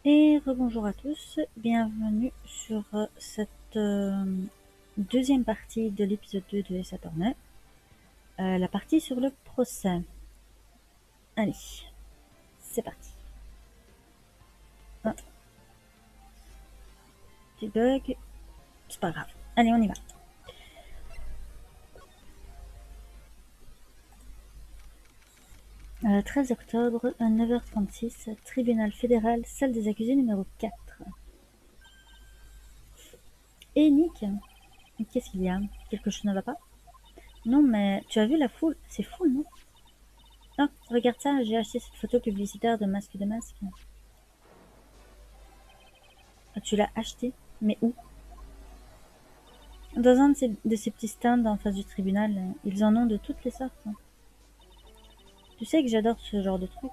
Et rebonjour à tous, bienvenue sur cette deuxième partie de l'épisode 2 de Ace Attorney, la partie sur le procès. Allez, c'est parti. Un petit bug, c'est pas grave. Allez, on y va. « 13 octobre, 9h36, tribunal fédéral, salle des accusés numéro 4. » Et Nick, qu'est-ce qu'il y a? Quelque chose ne va pas? Non, mais tu as vu la foule? C'est fou, non? Ah, regarde ça, j'ai acheté cette photo publicitaire de masque de masque. Ah, tu l'as acheté? Mais où? Dans un de ces petits stands en face du tribunal, ils en ont de toutes les sortes. Tu sais que j'adore ce genre de truc.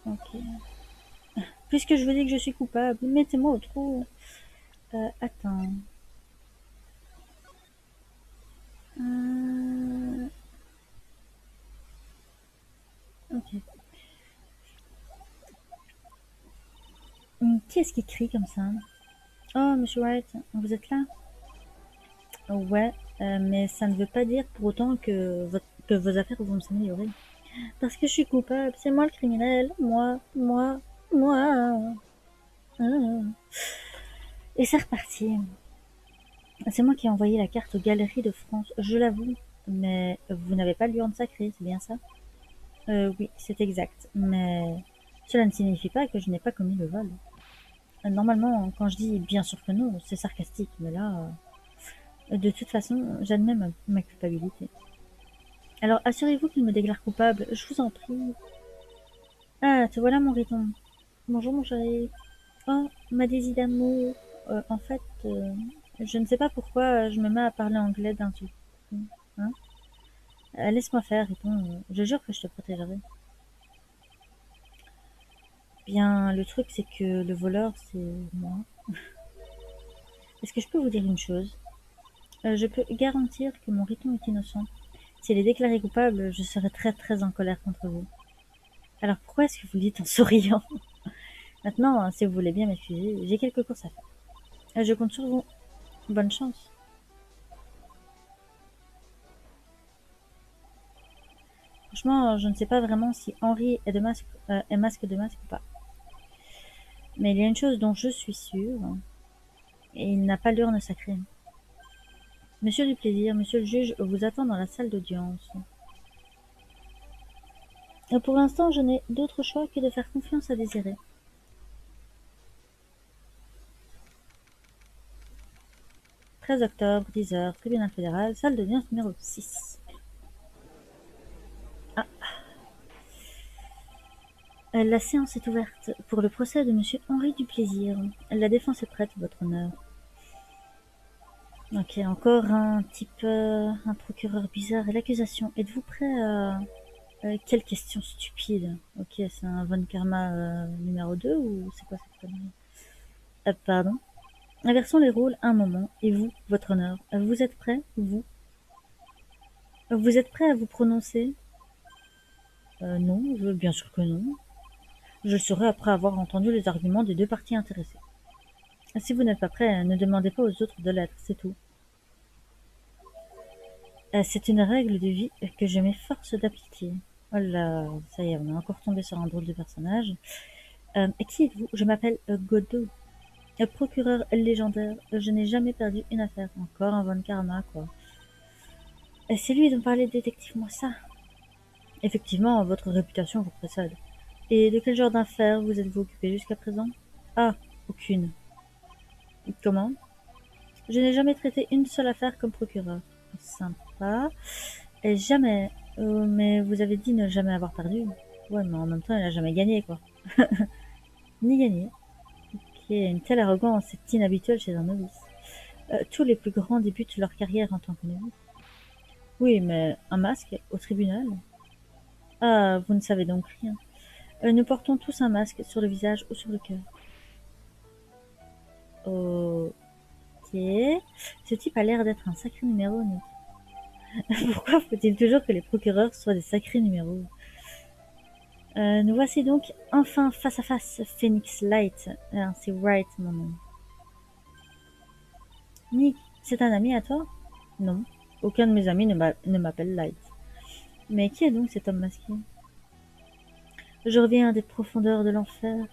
Ok. Puisque je vous dis que je suis coupable, mettez-moi au trou. Attends. Euh, Ok. Qui est-ce qui crie comme ça? Oh, Monsieur White, vous êtes là? Ouais, mais ça ne veut pas dire pour autant que vos affaires vont s'améliorer. Parce que je suis coupable, c'est moi le criminel. Moi. Ah. Et c'est reparti. C'est moi qui ai envoyé la carte aux Galeries de France, je l'avoue. Mais vous n'avez pas l'urne sacrée, c'est bien ça? Oui, c'est exact. Mais cela ne signifie pas que je n'ai pas commis le vol. Normalement, quand je dis bien sûr que non, c'est sarcastique. Mais là, de toute façon, j'admets ma culpabilité. Alors assurez-vous qu'il me déclare coupable, je vous en prie. Ah, te voilà mon riton. Bonjour mon chéri. Oh, ma désir d'amour. En fait, je ne sais pas pourquoi je me mets à parler anglais d'un tout coup. Hein? Laisse-moi faire, riton. Je jure que je te protégerai. Bien, le truc, c'est que le voleur, c'est moi. Est-ce que je peux vous dire une chose? Je peux garantir que mon riton est innocent. S'il est déclaré coupable, je serai très très en colère contre vous. Alors pourquoi est-ce que vous le dites en souriant? Maintenant, si vous voulez bien m'excuser, j'ai quelques courses à faire. Je compte sur vous. Bonne chance. Franchement, je ne sais pas vraiment si Henri est masque de masque ou pas. Mais il y a une chose dont je suis sûre, et il n'a pas l'urne sacrée. Monsieur du plaisir, monsieur le juge vous attend dans la salle d'audience. Pour l'instant, je n'ai d'autre choix que de faire confiance à Désiré. « 13 octobre, 10h, tribunal fédéral, salle d'audience numéro 6. » Ah. La séance est ouverte pour le procès de monsieur Henri Duplaisir. La défense est prête, votre honneur. Ok, encore un type, un procureur bizarre et l'accusation. Êtes-vous prêt à... quelle question stupide. Ok, c'est un Von Karma numéro 2 ou c'est quoi cette connerie? Pardon. Inversons les rôles un moment. Et vous, votre honneur, vous êtes prêt, vous? Vous êtes prêt à vous prononcer? Non, bien sûr que non. Je le serai après avoir entendu les arguments des deux parties intéressées. Si vous n'êtes pas prêt, ne demandez pas aux autres de l'être, c'est tout. C'est une règle de vie que je m'efforce d'appliquer. Oh là, ça y est, on est encore tombé sur un drôle de personnage. Qui êtes-vous? Je m'appelle Godot. Procureur légendaire, je n'ai jamais perdu une affaire. Encore un Von Karma, quoi. C'est lui dont parlait le détective Moissa. Effectivement, votre réputation vous précède. Et de quel genre d'affaires vous êtes-vous occupé jusqu'à présent? Ah, aucune. Comment? Je n'ai jamais traité une seule affaire comme procureur. Sympa. Et jamais. Mais vous avez dit ne jamais avoir perdu. Ouais, mais en même temps, il n'a jamais gagné, quoi. Ni gagné. Ok, une telle arrogance est inhabituelle chez un novice. Tous les plus grands débutent leur carrière en tant que novice. Oui, mais un masque au tribunal? Ah, vous ne savez donc rien. Nous portons tous un masque sur le visage ou sur le cœur. Ok. Ce type a l'air d'être un sacré numéro, Nick. Pourquoi faut-il toujours que les procureurs soient des sacrés numéros? Nous voici donc enfin face à face, Phoenix Light. C'est Wright, mon nom. Nick, c'est un ami à toi? Non, aucun de mes amis ne m'appelle Light. Mais qui est donc cet homme masqué? Je reviens des profondeurs de l'enfer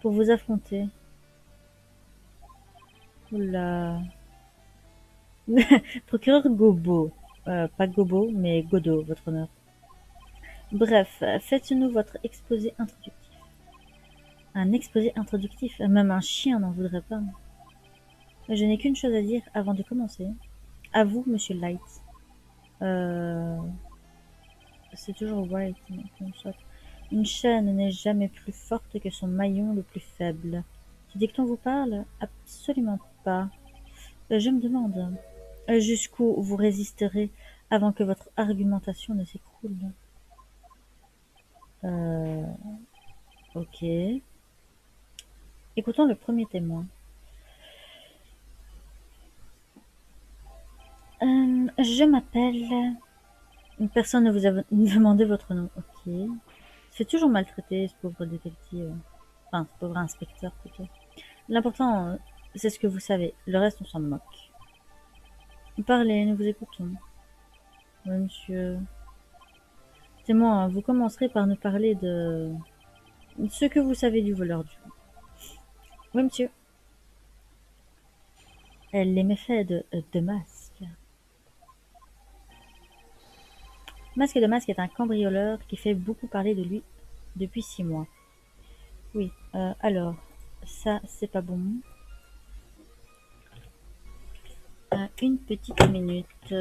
pour vous affronter. Oula. Procureur Gobo. Pas Gobo, mais Godot, votre honneur. Bref, faites-nous votre exposé introductif. Un exposé introductif, même un chien n'en voudrait pas. Je n'ai qu'une chose à dire avant de commencer. À vous, monsieur Light. C'est toujours White, mais bon, soit. Une chaîne n'est jamais plus forte que son maillon le plus faible. Ce dicton vous parle? Absolument pas. Je me demande jusqu'où vous résisterez avant que votre argumentation ne s'écroule. Euh, ok. Écoutons le premier témoin. Je m'appelle... Personne ne vous a demandé votre nom. Ok. Il se fait toujours maltraiter, ce pauvre détective. Enfin, ce pauvre inspecteur, plutôt. L'important, c'est ce que vous savez. Le reste, on s'en moque. Parlez, nous vous écoutons. Oui, monsieur. Témoin, vous commencerez par nous parler de ce que vous savez du voleur du jour. Oui, monsieur. Les méfaits de Masque. Masque de Masque est un cambrioleur qui fait beaucoup parler de lui depuis 6 mois. Oui, alors, ça, c'est pas bon. Une petite minute.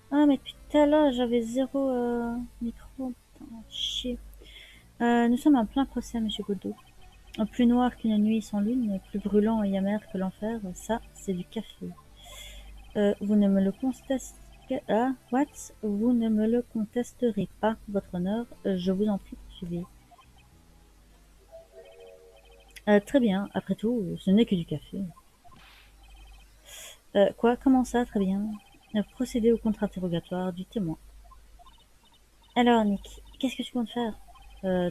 Ah, mais depuis tout à l'heure, j'avais zéro micro. Putain, chier. Nous sommes en plein procès, monsieur Godot. Plus noir qu'une nuit sans lune, plus brûlant et amer que l'enfer, ça, c'est du café. Vous ne me le contesterez... Ah, what? Vous ne me le contesterez pas, votre honneur. Je vous en prie, poursuivez. Très bien, après tout, ce n'est que du café. Quoi? Comment ça, très bien? Procédez au contre-interrogatoire du témoin. Alors, Nick, qu'est-ce que tu comptes faire?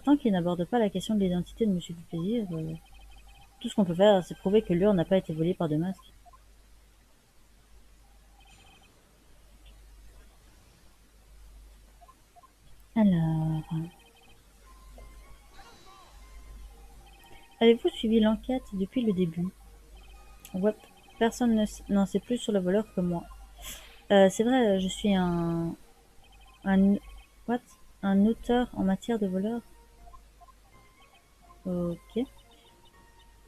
Tant qu'il n'aborde pas la question de l'identité de Monsieur Duplaisir, tout ce qu'on peut faire, c'est prouver que l'urne n'a pas été volée par deux masques. Alors... Avez-vous suivi l'enquête depuis le début? Ouais, personne n'en sait plus sur le voleur que moi. C'est vrai, je suis un... What? Un auteur en matière de voleur? Ok.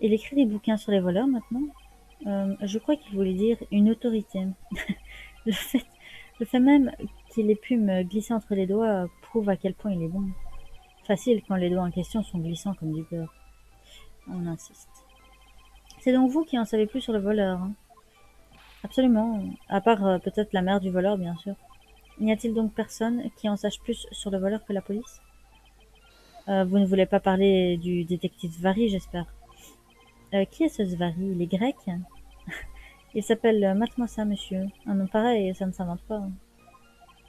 Il écrit des bouquins sur les voleurs maintenant? Je crois qu'il voulait dire une autorité. Le fait, le fait même qu'il ait pu me glisser entre les doigts prouve à quel point il est bon. Facile quand les doigts en question sont glissants comme du beurre. On insiste. C'est donc vous qui en savez plus sur le voleur, hein? Absolument, à part peut-être la mère du voleur, bien sûr. N'y a-t-il donc personne qui en sache plus sur le voleur que la police? Vous ne voulez pas parler du détective Zvary, j'espère. Qui est ce Zvary? Il est grec? Il s'appelle Matmossa, monsieur. Un nom pareil, ça ne s'invente pas.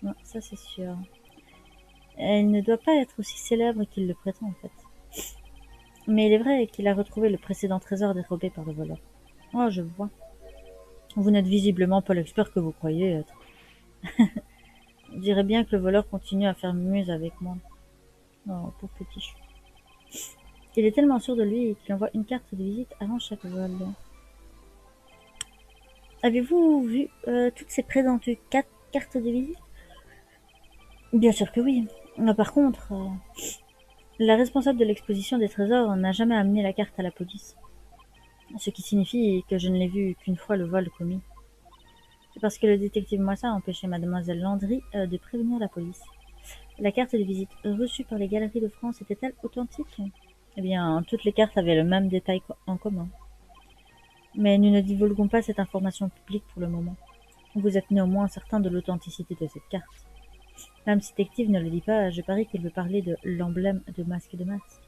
Non, ça c'est sûr. Il ne doit pas être aussi célèbre qu'il le prétend, en fait. Mais il est vrai qu'il a retrouvé le précédent trésor dérobé par le voleur. Oh, je vois. Vous n'êtes visiblement pas l'expert que vous croyez être. On dirait bien que le voleur continue à faire muse avec moi. Oh, pauvre petit chou. Il est tellement sûr de lui qu'il envoie une carte de visite avant chaque vol. Avez-vous vu toutes ces prétendues cartes de visite? Bien sûr que oui. Par contre, la responsable de l'exposition des trésors n'a jamais amené la carte à la police. Ce qui signifie que je ne l'ai vu qu'une fois le vol commis. C'est parce que le détective Moissin a empêché mademoiselle Landry de prévenir la police. La carte de visite reçue par les galeries de France était-elle authentique? Eh bien, toutes les cartes avaient le même détail en commun. Mais nous ne divulguons pas cette information publique pour le moment. Vous êtes néanmoins certain de l'authenticité de cette carte. L'âme détective ne le dit pas, je parie qu'il veut parler de l'emblème de Masque de Masque.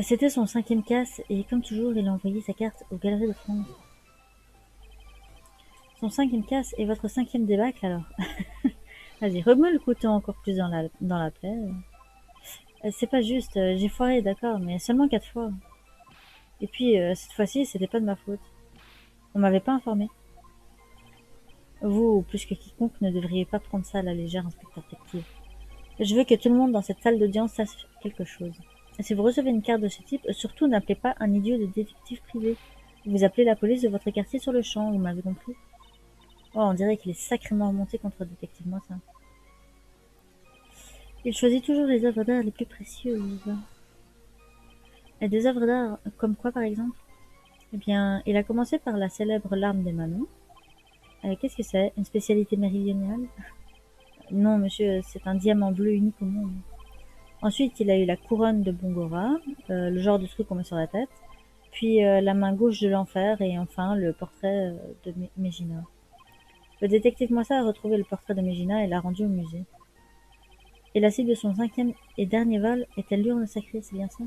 C'était son 5e casse, et comme toujours, il a envoyé sa carte aux Galeries de France. Son 5e casse et votre 5e débâcle, alors. Vas-y, remue le couteau encore plus dans la plaie. C'est pas juste, j'ai foiré, d'accord, mais seulement 4 fois. Et puis, cette fois-ci, c'était pas de ma faute. On m'avait pas informé. Vous, plus que quiconque, ne devriez pas prendre ça à la légère, inspecteur détective. Je veux que tout le monde dans cette salle d'audience sache quelque chose. Si vous recevez une carte de ce type, surtout n'appelez pas un idiot de détective privé. Vous appelez la police de votre quartier sur le champ, vous m'avez compris? Oh, on dirait qu'il est sacrément remonté contre le détective Moissin. Il choisit toujours les œuvres d'art les plus précieuses. Et des œuvres d'art comme quoi, par exemple? Eh bien, il a commencé par la célèbre Larme des Manons. Qu'est-ce que c'est? Une spécialité méridionale? Non, monsieur, c'est un diamant bleu unique au monde. Ensuite, il a eu la couronne de Bongora, le genre de truc qu'on met sur la tête, puis la main gauche de l'enfer, et enfin le portrait de Mégina. Le détective Moissa a retrouvé le portrait de Mégina et l'a rendu au musée. Et la cible de son 5e et dernier vol était l'urne sacrée, c'est bien ça?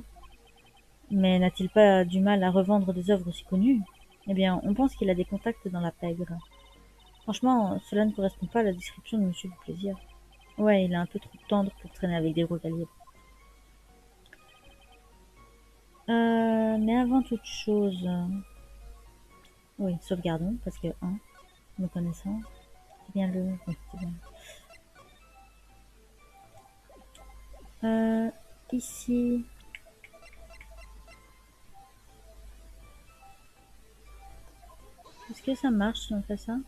Mais n'a-t-il pas du mal à revendre des œuvres aussi connues? Eh bien, on pense qu'il a des contacts dans la pègre. Franchement, cela ne correspond pas à la description de Monsieur du Plaisir. Ouais, il est un peu trop tendre pour traîner avec des gros calibres. Mais avant toute chose... Oui, sauvegardons, parce que, me connaissant, c'est bien le... Oui, c'est bien. Ici... Est-ce que ça marche si on fait ça?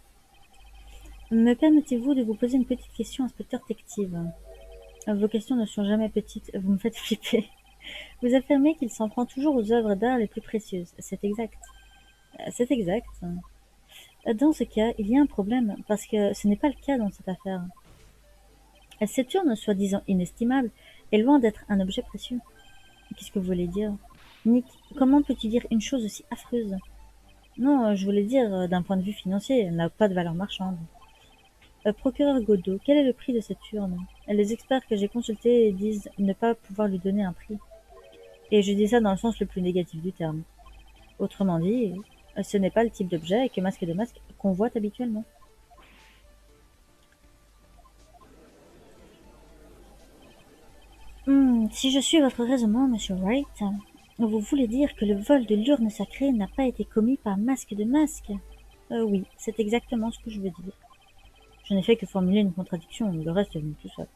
Me permettez-vous de vous poser une petite question, inspecteur détective? Vos questions ne sont jamais petites, vous me faites flipper. Vous affirmez qu'il s'en prend toujours aux œuvres d'art les plus précieuses. C'est exact. C'est exact. Dans ce cas, il y a un problème, parce que ce n'est pas le cas dans cette affaire. Cette urne, soi-disant inestimable, est loin d'être un objet précieux. Qu'est-ce que vous voulez dire? Nick, comment peux-tu dire une chose aussi affreuse? Non, je voulais dire, d'un point de vue financier, elle n'a pas de valeur marchande. Procureur Godot, quel est le prix de cette urne? Les experts que j'ai consultés disent ne pas pouvoir lui donner un prix. Et je dis ça dans le sens le plus négatif du terme. Autrement dit, ce n'est pas le type d'objet que Masque de Masque convoite habituellement. Si je suis votre raisonnement, monsieur Wright, vous voulez dire que le vol de l'urne sacrée n'a pas été commis par Masque de Masque? Oui, c'est exactement ce que je veux dire. Je n'ai fait que formuler une contradiction, le reste est venu tout seul.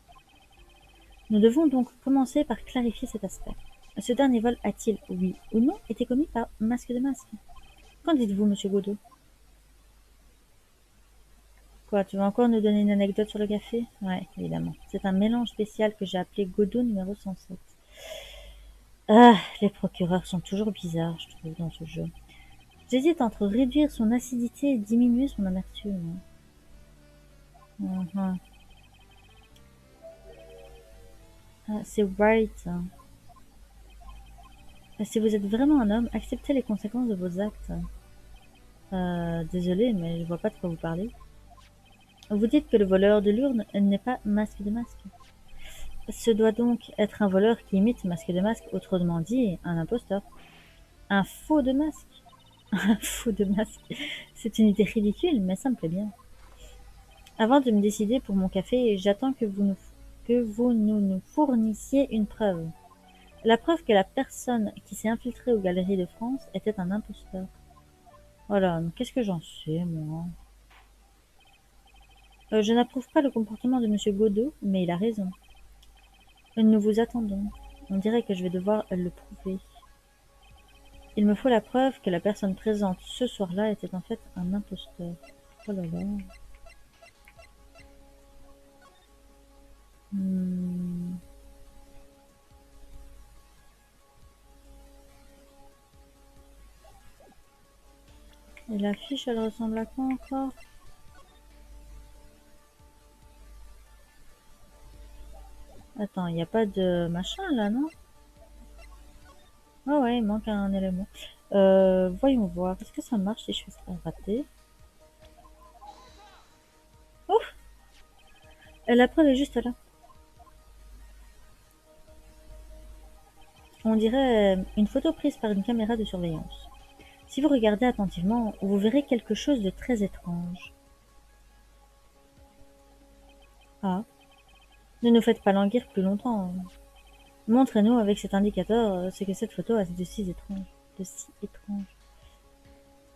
Nous devons donc commencer par clarifier cet aspect. Ce dernier vol a-t-il, oui ou non, été commis par Masque de Masque? Qu'en dites-vous, monsieur Godot? Quoi, tu veux encore nous donner une anecdote sur le café? Ouais, évidemment. C'est un mélange spécial que j'ai appelé Godot numéro 107. Ah, les procureurs sont toujours bizarres, je trouve, dans ce jeu. J'hésite entre réduire son acidité et diminuer son amertume. Ah, c'est Wright. Si vous êtes vraiment un homme, acceptez les conséquences de vos actes. Désolé, mais je vois pas de quoi vous parlez. Vous dites que le voleur de l'urne n'est pas Masque de Masque. Ce doit donc être un voleur qui imite Masque de Masque, autrement dit, un imposteur. Un faux de masque. Un faux de masque. C'est une idée ridicule, mais ça me plaît bien. Avant de me décider pour mon café, j'attends que vous nous fournissiez une preuve. La preuve que la personne qui s'est infiltrée aux Galeries de France était un imposteur. Voilà, mais qu'est-ce que j'en sais, moi? Je n'approuve pas le comportement de Monsieur Godot, mais il a raison. Nous vous attendons. On dirait que je vais devoir le prouver. Il me faut la preuve que la personne présente ce soir-là était en fait un imposteur. Oh là là. Hmm. Et l'affiche, elle ressemble à quoi encore? Attends, il n'y a pas de machin là, non? Ah ouais, il manque un élément. Voyons voir. Est-ce que ça marche si je fais ça rater? Ouf! La preuve est juste là. On dirait une photo prise par une caméra de surveillance. Si vous regardez attentivement, vous verrez quelque chose de très étrange. Ah, ne nous faites pas languir plus longtemps. Montrez-nous avec cet indicateur ce que cette photo a de si étrange. De si étrange.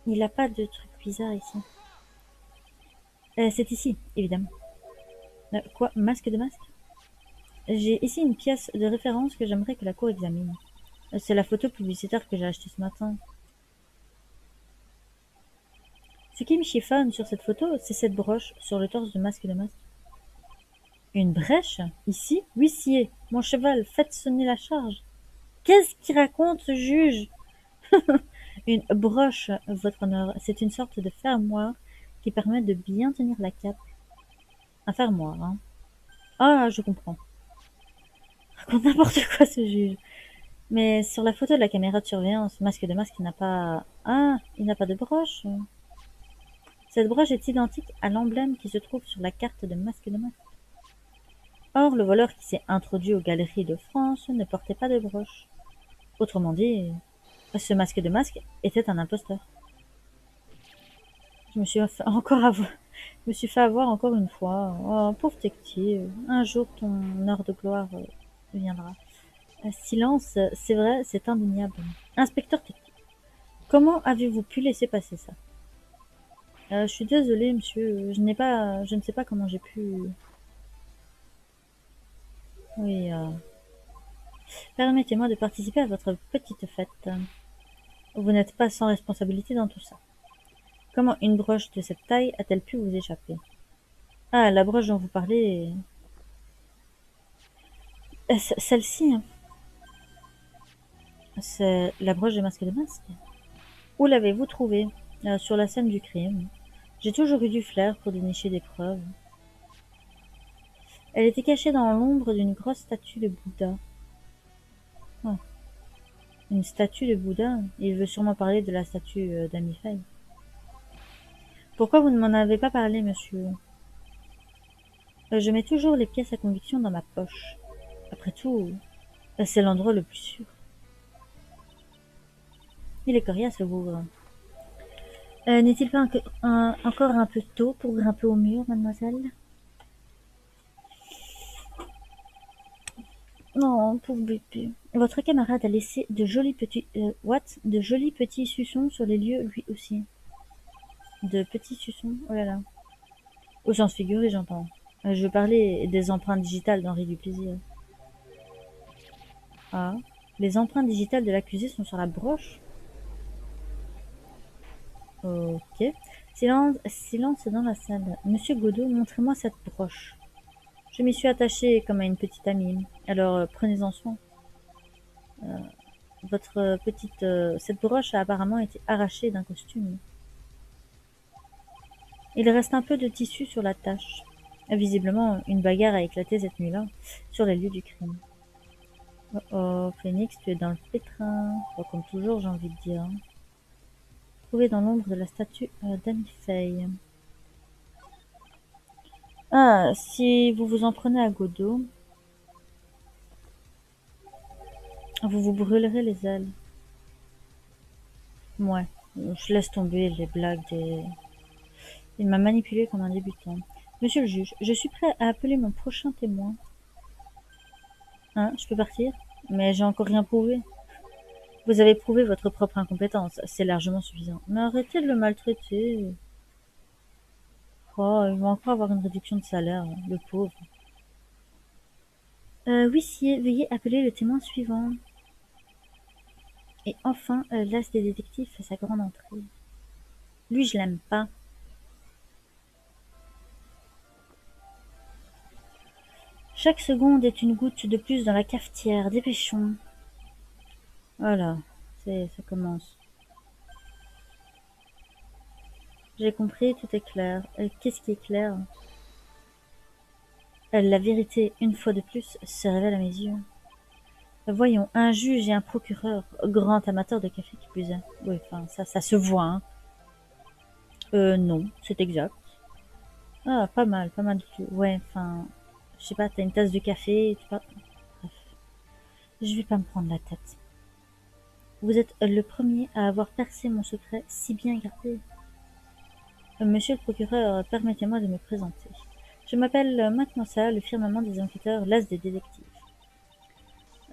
Il n'a pas de truc bizarre ici. C'est ici, évidemment. Quoi? Masque de masque? J'ai ici une pièce de référence que j'aimerais que la cour examine. C'est la photo publicitaire que j'ai achetée ce matin. Ce qui me chiffonne sur cette photo, c'est cette broche sur le torse de Masque de Masque. Une brèche? Ici? Huissier, mon cheval, faites sonner la charge. Qu'est-ce qu'il raconte, ce juge? Une broche, votre honneur, c'est une sorte de fermoir qui permet de bien tenir la cape. Un fermoir, hein. Ah, je comprends. Raconte n'importe quoi, ce juge. Mais sur la photo de la caméra de surveillance, Masque de Masque n'a pas... Ah, il n'a pas de broche. Cette broche est identique à l'emblème qui se trouve sur la carte de Masque de Masque. Or, le voleur qui s'est introduit aux Galeries de France ne portait pas de broche. Autrement dit, ce Masque de Masque était un imposteur. Je me suis fait encore avoir... Je me suis fait avoir encore une fois. Oh, pauvre détective. Un jour, ton heure de gloire viendra. Silence, c'est vrai, c'est indéniable. Inspecteur technique, comment avez-vous pu laisser passer ça? Je suis désolée, monsieur, je ne sais pas comment j'ai pu... Oui, permettez-moi de participer à votre petite fête. Vous n'êtes pas sans responsabilité dans tout ça. Comment une broche de cette taille a-t-elle pu vous échapper? Ah, la broche dont vous parlez... Celle-ci, hein. C'est la broche de Masque de Masque. Où l'avez-vous trouvée? Sur la scène du crime. J'ai toujours eu du flair pour dénicher des preuves. Elle était cachée dans l'ombre d'une grosse statue de Bouddha. Oh, une statue de Bouddha? Il veut sûrement parler de la statue d'Amifei. Pourquoi vous ne m'en avez pas parlé, monsieur? Je mets toujours les pièces à conviction dans ma poche. Après tout, c'est l'endroit le plus sûr. Il est coriace, le bougre. N'est-il pas encore un peu tôt pour grimper au mur, mademoiselle? Non, pauvre bébé. Votre camarade a laissé de jolis petits... De jolis petits suçons sur les lieux, lui aussi. De petits suçons? Oh là là. Au sens figuré, j'entends. Je veux parler des empreintes digitales d'Henri Duplaisir. Ah, les empreintes digitales de l'accusé sont sur la broche? Ok. Silence dans la salle. Monsieur Godot, montrez-moi cette broche. Je m'y suis attachée comme à une petite amie. Alors, prenez-en soin. Cette broche a apparemment été arrachée d'un costume. Il reste un peu de tissu sur la tache. Visiblement, une bagarre a éclaté cette nuit-là, sur les lieux du crime. Oh oh, Phoenix, tu es dans le pétrin. Bon, comme toujours, j'ai envie de dire. Trouvé dans l'ombre de la statue d'Amifei. Ah, si vous vous en prenez à Godot, vous vous brûlerez les ailes. Ouais, je laisse tomber les blagues des... Il m'a manipulé comme un débutant. Monsieur le juge, je suis prêt à appeler mon prochain témoin. Hein, je peux partir? Mais j'ai encore rien prouvé. Vous avez prouvé votre propre incompétence, c'est largement suffisant. Mais arrêtez de le maltraiter. Oh, il va encore avoir une réduction de salaire, le pauvre. Huissier, veuillez appeler le témoin suivant. Et enfin, l'as des détectives fait sa grande entrée. Lui, je l'aime pas. Chaque seconde est une goutte de plus dans la cafetière. Dépêchons. Voilà, ça commence. J'ai compris, tout est clair. Qu'est-ce qui est clair? La vérité, une fois de plus, se révèle à mes yeux. Voyons, un juge et un procureur, grand amateur de café qui plus est. Oui, enfin, ça se voit, hein. Non, c'est exact. Ah, pas mal du tout. Ouais, enfin, je sais pas, t'as une tasse de café, tu vois. Bref, je vais pas me prendre la tête. Vous êtes le premier à avoir percé mon secret si bien gardé. Monsieur le procureur, permettez-moi de me présenter. Je m'appelle Mac-Mossa, le firmament des enquêteurs, l'as des détectives.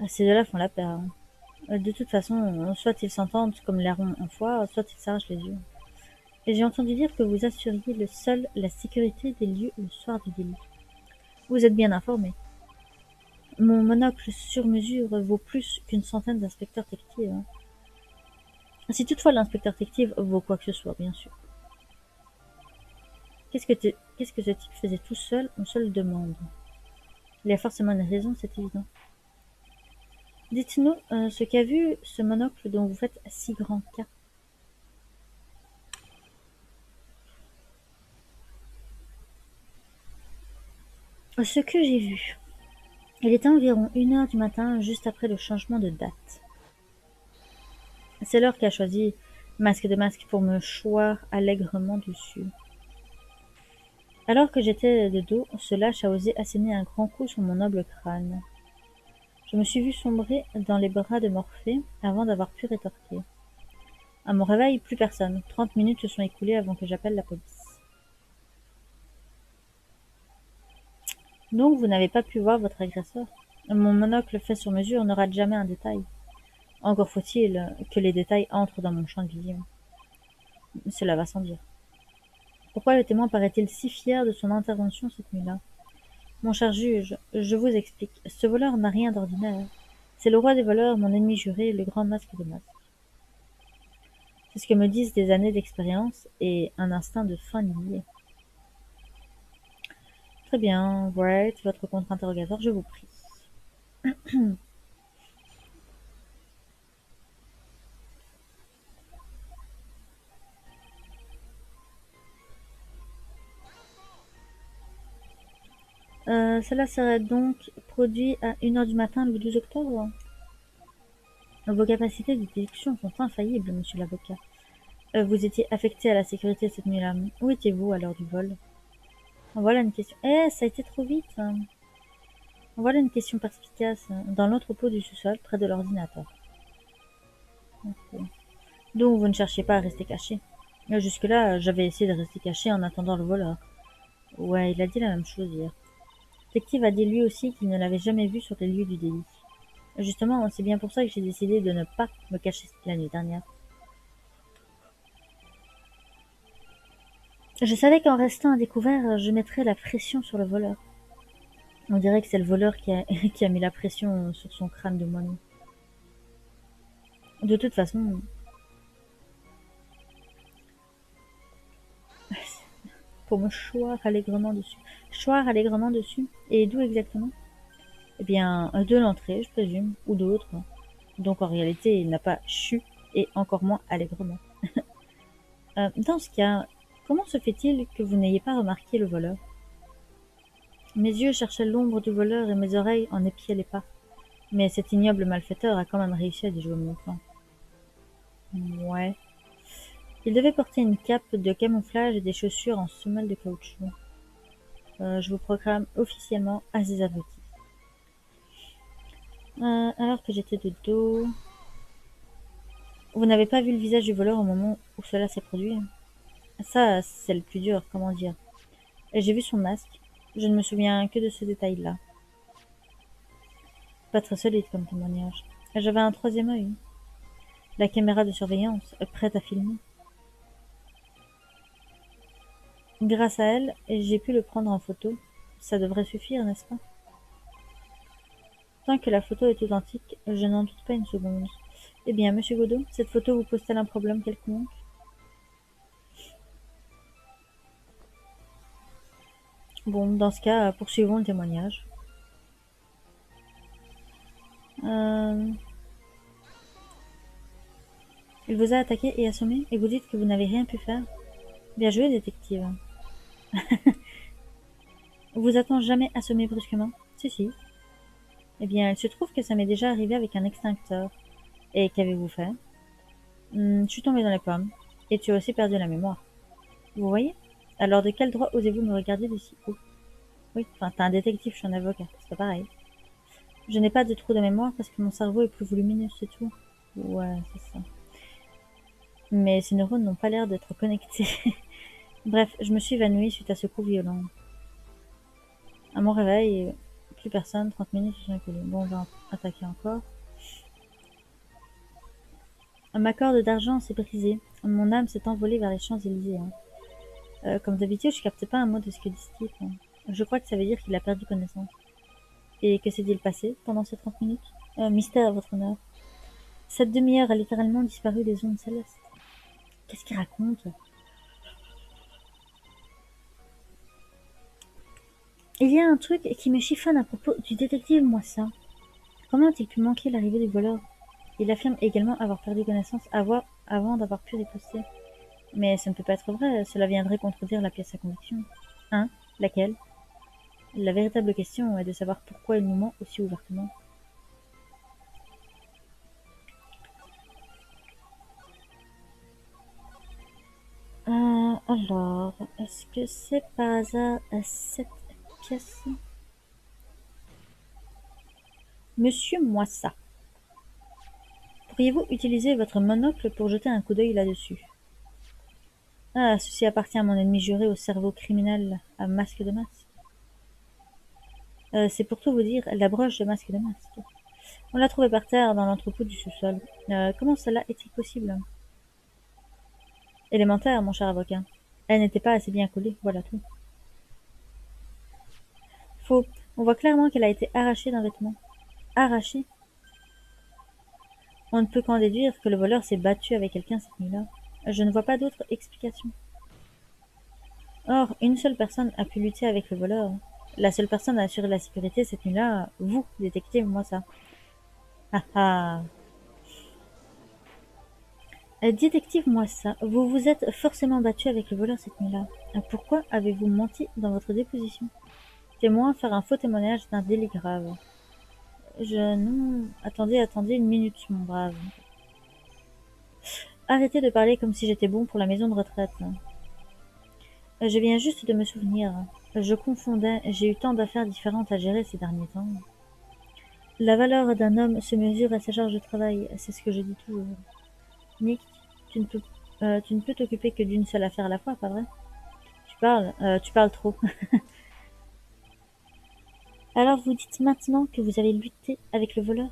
Ces deux-là font la paire, hein. De toute façon, soit ils s'entendent comme l'air en foie, soit ils s'arrachent les yeux. Et j'ai entendu dire que vous assuriez le seul la sécurité des lieux le soir du délit. Vous êtes bien informé. Mon monocle sur mesure vaut plus qu'une centaine d'inspecteurs détectives, hein. Si toutefois l'inspecteur détective vaut quoi que ce soit, bien sûr. Qu'est-ce que ce type faisait tout seul? On se le demande. Il y a forcément une raison, c'est évident. Dites-nous ce qu'a vu ce monocle dont vous faites si grand cas. Ce que j'ai vu. Il était environ 1 heure du matin, juste après le changement de date. C'est l'heure qu'a choisi Masque de Masque pour me choir allègrement dessus. Alors que j'étais de dos, ce lâche a osé asséner un grand coup sur mon noble crâne. Je me suis vu sombrer dans les bras de Morphée avant d'avoir pu rétorquer. À mon réveil, plus personne. 30 minutes se sont écoulées avant que j'appelle la police. Donc vous n'avez pas pu voir votre agresseur? Mon monocle fait sur mesure ne rate jamais un détail. Encore faut-il que les détails entrent dans mon champ de vision. Cela va sans dire. Pourquoi le témoin paraît-il si fier de son intervention cette nuit-là? Mon cher juge, je vous explique. Ce voleur n'a rien d'ordinaire. C'est le roi des voleurs, mon ennemi juré, le grand masque de masque. C'est ce que me disent des années d'expérience et un instinct de fin niais. Très bien, Wright, votre contre-interrogatoire, je vous prie. Cela serait donc produit à 1 heure du matin le 12 octobre? Vos capacités de déduction sont infaillibles, monsieur l'avocat. Vous étiez affecté à la sécurité cette nuit-là. Où étiez-vous à l'heure du vol? Voilà une question. Ça a été trop vite, hein. Voilà une question perspicace. Dans l'entrepôt du sous-sol, près de l'ordinateur. Okay. Donc vous ne cherchiez pas à rester caché. Jusque-là, j'avais essayé de rester caché en attendant le voleur. Ouais, il a dit la même chose hier. Le détective a dit lui aussi qu'il ne l'avait jamais vu sur les lieux du délit. Justement, c'est bien pour ça que j'ai décidé de ne pas me cacher la nuit dernière. Je savais qu'en restant à découvert, je mettrais la pression sur le voleur. On dirait que c'est le voleur qui a, qui a mis la pression sur son crâne de moineau. De toute façon, pour me choir allègrement dessus. Choir allègrement dessus? Et d'où exactement? Eh bien, de l'entrée, je présume, ou d'autre. Donc en réalité, il n'a pas chu, et encore moins allègrement. Dans ce cas, comment se fait-il que vous n'ayez pas remarqué le voleur? Mes yeux cherchaient l'ombre du voleur et mes oreilles en épiaient les pas. Mais cet ignoble malfaiteur a quand même réussi à déjouer mon plan. Ouais. Il devait porter une cape de camouflage et des chaussures en semelle de caoutchouc. Je vous proclame officiellement Aziz Avoti. Alors que j'étais de dos... Vous n'avez pas vu le visage du voleur au moment où cela s'est produit? Ça, c'est le plus dur, comment dire. Et j'ai vu son masque. Je ne me souviens que de ce détail-là. Pas très solide comme témoignage. J'avais un troisième œil. La caméra de surveillance, prête à filmer. Grâce à elle, j'ai pu le prendre en photo. Ça devrait suffire, n'est-ce pas? Tant que la photo est authentique, je n'en doute pas une seconde. Eh bien, monsieur Godot, cette photo vous pose-t-elle un problème quelconque? Bon, dans ce cas, poursuivons le témoignage. Euh, Il vous a attaqué et assommé, et vous dites que vous n'avez rien pu faire? Bien joué, détective. Vous a-t-on jamais assommé brusquement? Si, si. Eh bien, il se trouve que ça m'est déjà arrivé avec un extincteur. Et qu'avez-vous fait? Je suis tombé dans les pommes. Et tu as aussi perdu la mémoire. Vous voyez? Alors de quel droit osez-vous me regarder de si haut? Oui, enfin, t'es un détective, je suis un avocat, c'est pas pareil. Je n'ai pas de trou de mémoire parce que mon cerveau est plus volumineux, c'est tout. Ouais, c'est ça. Mais ces neurones n'ont pas l'air d'être connectés. Bref, je me suis évanouie suite à ce coup violent. À mon réveil, plus personne, 30 minutes se sont écoulées. Bon, on va attaquer encore. Ma corde d'argent s'est brisée. Mon âme s'est envolée vers les Champs-Élysées. Comme d'habitude, je capte pas un mot de ce que dit ce type. Je crois que ça veut dire qu'il a perdu connaissance. Et que s'est-il passé pendant ces 30 minutes? Mystère à votre honneur. Cette demi-heure a littéralement disparu des ondes célestes. Qu'est-ce qu'il raconte? Il y a un truc qui me chiffonne à propos du détective Moissa. Comment a-t-il pu manquer l'arrivée du voleur? Il affirme également avoir perdu connaissance avant d'avoir pu riposter. Mais ça ne peut pas être vrai, cela viendrait contredire la pièce à conviction. Hein? Laquelle? La véritable question est de savoir pourquoi il nous ment aussi ouvertement. Alors, est-ce que c'est par hasard à cette pièce? Monsieur Moissa, pourriez-vous utiliser votre monocle pour jeter un coup d'œil là-dessus? Ah, ceci appartient à mon ennemi juré au cerveau criminel à masque de masque. C'est pour tout vous dire, la broche de masque de masque. On l'a trouvée par terre dans l'entrepôt du sous-sol. Comment cela est-il possible? Élémentaire, mon cher avocat. Elle n'était pas assez bien collée, voilà tout. Faux. On voit clairement qu'elle a été arrachée d'un vêtement. Arrachée? On ne peut qu'en déduire que le voleur s'est battu avec quelqu'un cette nuit-là. Je ne vois pas d'autre explication. Or, une seule personne a pu lutter avec le voleur. La seule personne à assurer la sécurité cette nuit-là, vous, détective, moi ça. Ah ah. Détective, moi ça. Vous vous êtes forcément battu avec le voleur cette nuit-là. Pourquoi avez-vous menti dans votre déposition? Témoin, faire un faux témoignage d'un délit grave. Non. Attendez une minute, mon brave. Arrêtez de parler comme si j'étais bon pour la maison de retraite. Je viens juste de me souvenir. Je confondais, j'ai eu tant d'affaires différentes à gérer ces derniers temps. La valeur d'un homme se mesure à sa charge de travail, c'est ce que je dis toujours. Nick, tu ne peux t'occuper que d'une seule affaire à la fois, pas vrai? Tu parles trop. Alors vous dites maintenant que vous avez lutté avec le voleur?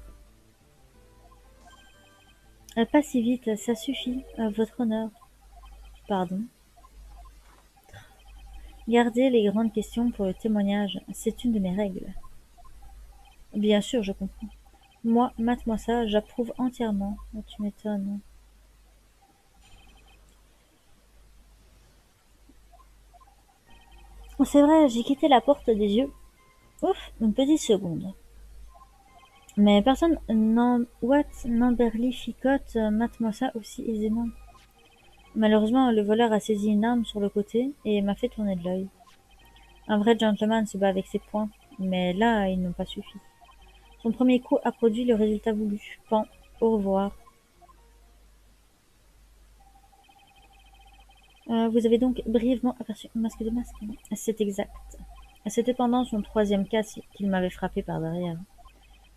Pas si vite, ça suffit, votre honneur. Pardon. Gardez les grandes questions pour le témoignage, c'est une de mes règles. Bien sûr, je comprends. Moi, mate-moi ça, j'approuve entièrement. Oh, tu m'étonnes. Oh, c'est vrai, j'ai quitté la porte des yeux. Ouf, une petite seconde. Mais personne n'emberlificote mate-moi ça aussi aisément. Malheureusement, le voleur a saisi une arme sur le côté et m'a fait tourner de l'œil. Un vrai gentleman se bat avec ses poings, mais là, ils n'ont pas suffi. Son premier coup a produit le résultat voulu. Pan, au revoir. Vous avez donc brièvement aperçu un masque de masque? C'est exact. C'était pendant son troisième casse qu'il m'avait frappé par derrière.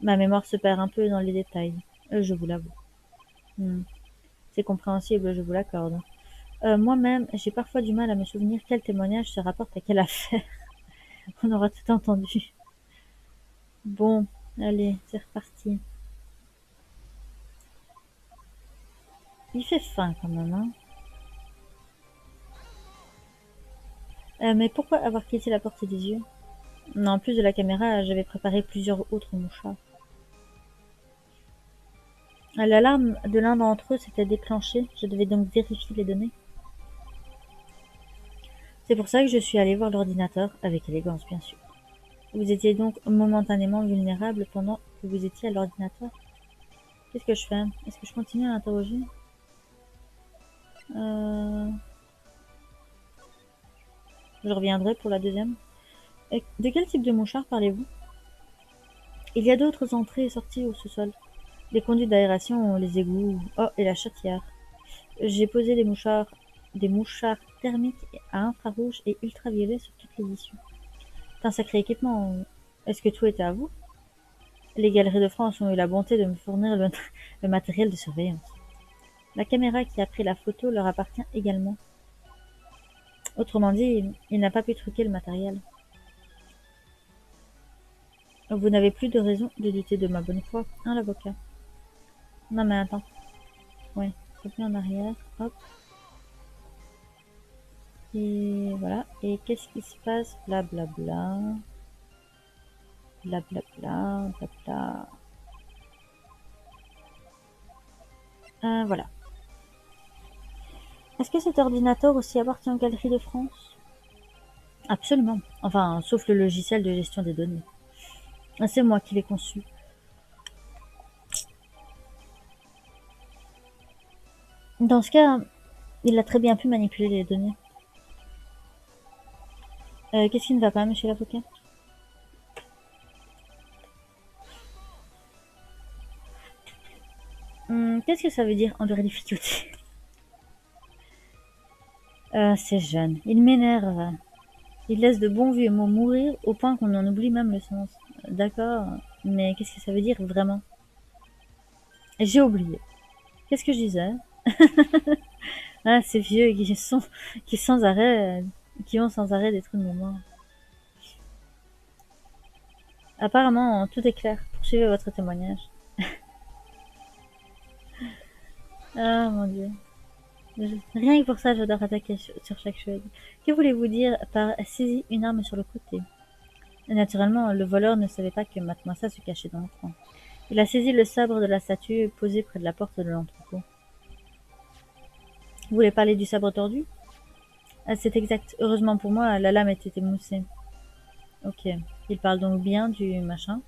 Ma mémoire se perd un peu dans les détails, je vous l'avoue. Hmm. C'est compréhensible, je vous l'accorde. Moi-même, j'ai parfois du mal à me souvenir quel témoignage se rapporte à quelle affaire. On aura tout entendu. Bon, allez, c'est reparti. Il fait faim quand même, hein. Mais pourquoi avoir quitté la porte des yeux? En plus de la caméra, j'avais préparé plusieurs autres mouchards. L'alarme de l'un d'entre eux s'était déclenchée, je devais donc vérifier les données. C'est pour ça que je suis allée voir l'ordinateur, avec élégance bien sûr. Vous étiez donc momentanément vulnérable pendant que vous étiez à l'ordinateur? Qu'est-ce que je fais? Est-ce que je continue à l'interroger? Je reviendrai pour la deuxième. De quel type de mouchard parlez-vous? Il y a d'autres entrées et sorties au sous-sol. Les conduits d'aération, les égouts, oh, et la chatière. J'ai posé des mouchards thermiques à infrarouge et ultraviolet sur toutes les issues. C'est un sacré équipement. Est-ce que tout était à vous? Les Galeries de France ont eu la bonté de me fournir le matériel de surveillance. La caméra qui a pris la photo leur appartient également. Autrement dit, il n'a pas pu truquer le matériel. Vous n'avez plus de raison de douter de ma bonne foi, hein, l'avocat? Non mais attends. Ouais, reviens en arrière, hop. Et voilà. Et qu'est-ce qui se passe? Blablabla. Blablabla, blabla. Voilà. Est-ce que cet ordinateur aussi appartient aux Galeries de France? Absolument. Enfin, sauf le logiciel de gestion des données. C'est moi qui l'ai conçu. Dans ce cas, il a très bien pu manipuler les données. Qu'est-ce qui ne va pas, monsieur l'avocat? Qu'est-ce que ça veut dire endurer les difficultés? C'est jeune. Il m'énerve. Il laisse de bons vieux mots mourir au point qu'on en oublie même le sens. D'accord, mais qu'est-ce que ça veut dire vraiment? J'ai oublié. Qu'est-ce que je disais? Ah, ces vieux qui sans arrêt, qui ont sans arrêt des trous de mémoire. Apparemment, tout est clair. Poursuivez votre témoignage. Ah, mon Dieu. Rien que pour ça, j'adore attaquer sur chaque chose. Que voulez-vous dire par saisir une arme sur le côté? Naturellement, le voleur ne savait pas que Matmassa se cachait dans le coin. Il a saisi le sabre de la statue posée près de la porte de l'entrepôt. Vous voulez parler du sabre tordu? Ah, c'est exact. Heureusement pour moi, la lame était émoussée. Ok. Il parle donc bien du machin.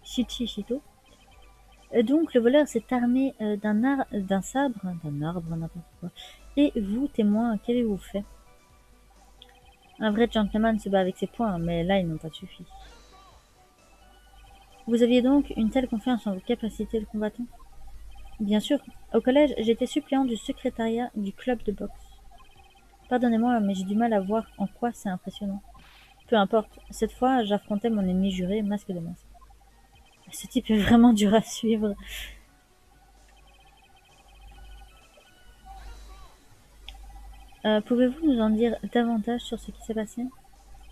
Shichito. Donc, le voleur s'est armé d'un sabre, d'un arbre, n'importe quoi. Et vous, témoin, qu'avez-vous fait? Un vrai gentleman se bat avec ses poings, mais là, ils n'ont pas suffi. Vous aviez donc une telle confiance en vos capacités de combattant? Bien sûr. Au collège, j'étais suppléant du secrétariat du club de boxe. Pardonnez-moi, mais j'ai du mal à voir en quoi c'est impressionnant. Peu importe, cette fois, j'affrontais mon ennemi juré, masque de masque. Ce type est vraiment dur à suivre. Pouvez-vous nous en dire davantage sur ce qui s'est passé?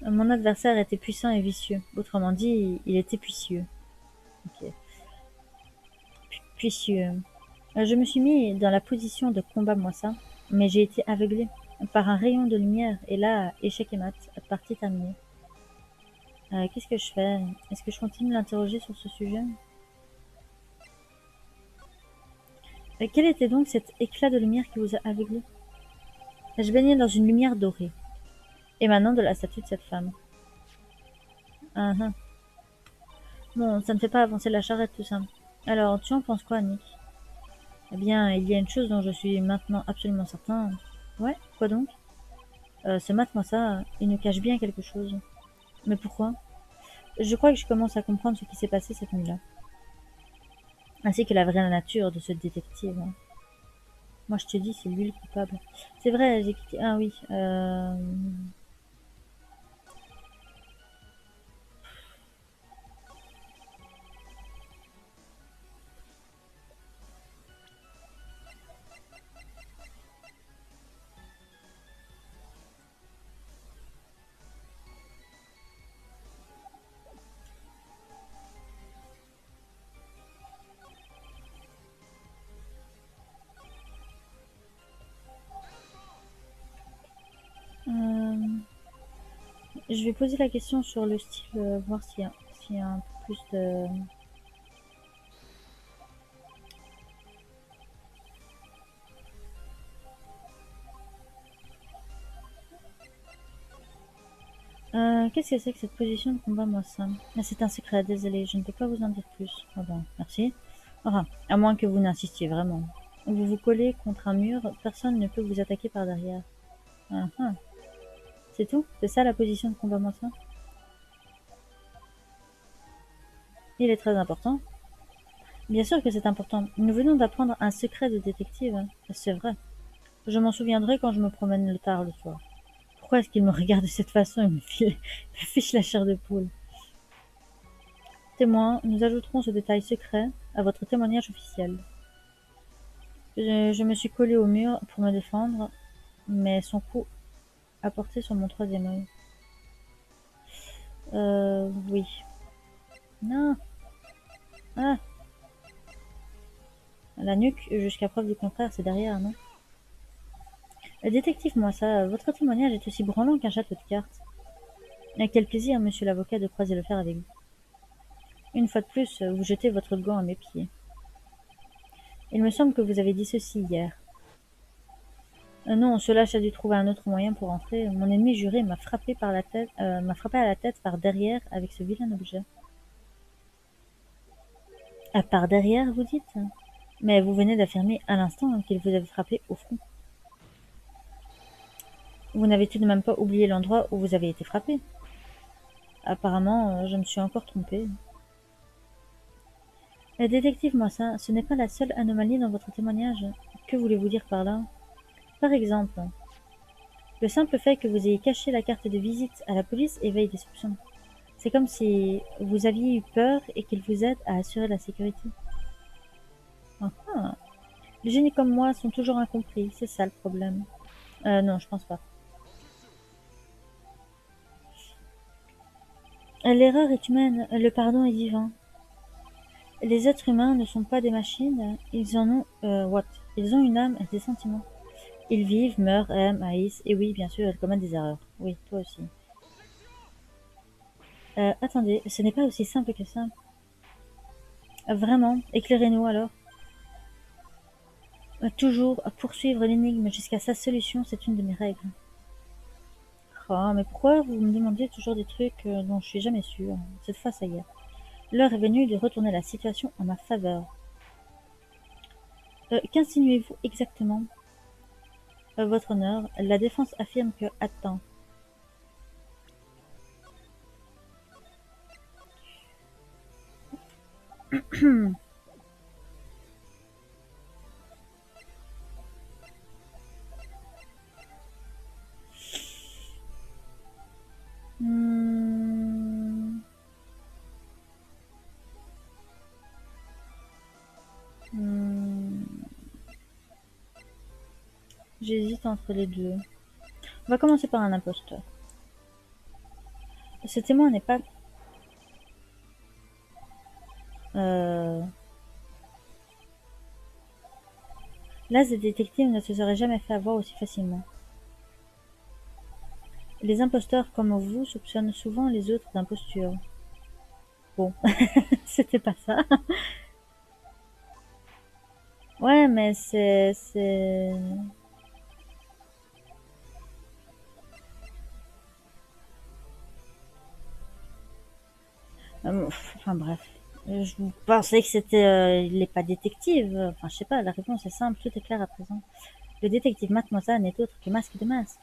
Mon adversaire était puissant et vicieux. Autrement dit, il était puicieux. Ok. Puicieux. Je me suis mis dans la position de combat, moi ça, mais j'ai été aveuglé par un rayon de lumière, et là, échec et mat, partie terminée. Qu'est-ce que je fais? Est-ce que je continue de l'interroger sur ce sujet? Quel était donc cet éclat de lumière qui vous a aveuglé? Je baignais dans une lumière dorée, émanant de la statue de cette femme. Ah, ah. Bon, ça ne fait pas avancer la charrette, tout ça. Alors, tu en penses quoi, Nick? Eh bien, il y a une chose dont je suis maintenant absolument certain. Ouais, quoi donc? Ce mate-moi ça, il nous cache bien quelque chose. Mais pourquoi? Je crois que je commence à comprendre ce qui s'est passé cette nuit-là. Ainsi que la vraie nature de ce détective. Moi, je te dis, c'est lui le coupable. C'est vrai, j'ai quitté... Ah oui, Je vais poser la question sur le style, voir s'il y a un peu plus de... Qu'est-ce que c'est que cette position de combat, moi, ça? Ah, c'est un secret, désolé, je ne peux pas vous en dire plus. Ah ben, merci. Enfin, à moins que vous n'insistiez vraiment. Vous vous collez contre un mur, personne ne peut vous attaquer par derrière. Ah, ah. C'est tout? C'est ça la position de combat, moi, ça? Il est très important. Bien sûr que c'est important. Nous venons d'apprendre un secret de détective. C'est vrai. Je m'en souviendrai quand je me promène le tard le soir. Pourquoi est-ce qu'il me regarde de cette façon et me fiche la chair de poule? Témoin, nous ajouterons ce détail secret à votre témoignage officiel. Je me suis collé au mur pour me défendre, mais son coup a porté sur mon troisième œil. Oui. Non. Ah, la nuque, jusqu'à preuve du contraire, c'est derrière, non? Détective, moi ça, votre témoignage est aussi branlant qu'un château de cartes. Quel plaisir, monsieur l'avocat, de croiser le fer avec vous. Une fois de plus, vous jetez votre gant à mes pieds. Il me semble que vous avez dit ceci hier. Non, cela a dû trouver un autre moyen pour entrer. Mon ennemi juré m'a frappé m'a frappé à la tête par derrière avec ce vilain objet. Par derrière, vous dites? Mais vous venez d'affirmer à l'instant qu'il vous avait frappé au front. Vous n'avez tout de même pas oublié l'endroit où vous avez été frappé. Apparemment, je me suis encore trompée. Détective Moissin, ce n'est pas la seule anomalie dans votre témoignage. Que voulez-vous dire par là? Par exemple, le simple fait que vous ayez caché la carte de visite à la police éveille des soupçons. C'est comme si vous aviez eu peur et qu'il vous aide à assurer la sécurité. Ah ah. Les génies comme moi sont toujours incompris, c'est ça le problème. Non, je pense pas. L'erreur est humaine, le pardon est divin. Les êtres humains ne sont pas des machines, ils en ont... what? Ils ont une âme et des sentiments. Ils vivent, meurent, aiment, haïssent, et oui, bien sûr, ils commettent des erreurs. Oui, toi aussi. Attendez, ce n'est pas aussi simple que ça. Vraiment, éclairez-nous alors. Toujours poursuivre l'énigme jusqu'à sa solution, c'est une de mes règles. Oh, mais pourquoi vous me demandiez toujours des trucs dont je suis jamais sûre? Cette fois, ça y est. L'heure est venue de retourner la situation en ma faveur. Qu'insinuez-vous exactement? Votre honneur, la défense affirme que... Attends. Hmm. Hmm. J'hésite entre les deux. On va commencer par un imposteur. Ce témoin n'est pas... L'as des détectives ne se serait jamais fait avoir aussi facilement. Les imposteurs comme vous soupçonnent souvent les autres d'imposture. Bon, c'était pas ça. Ouais, mais c'est... Enfin bref. Je pensais que c'était... il n'est pas détective. Enfin, je sais pas, la réponse est simple, tout est clair à présent. Le détective Matt Mossa n'est autre que Masque de Masque.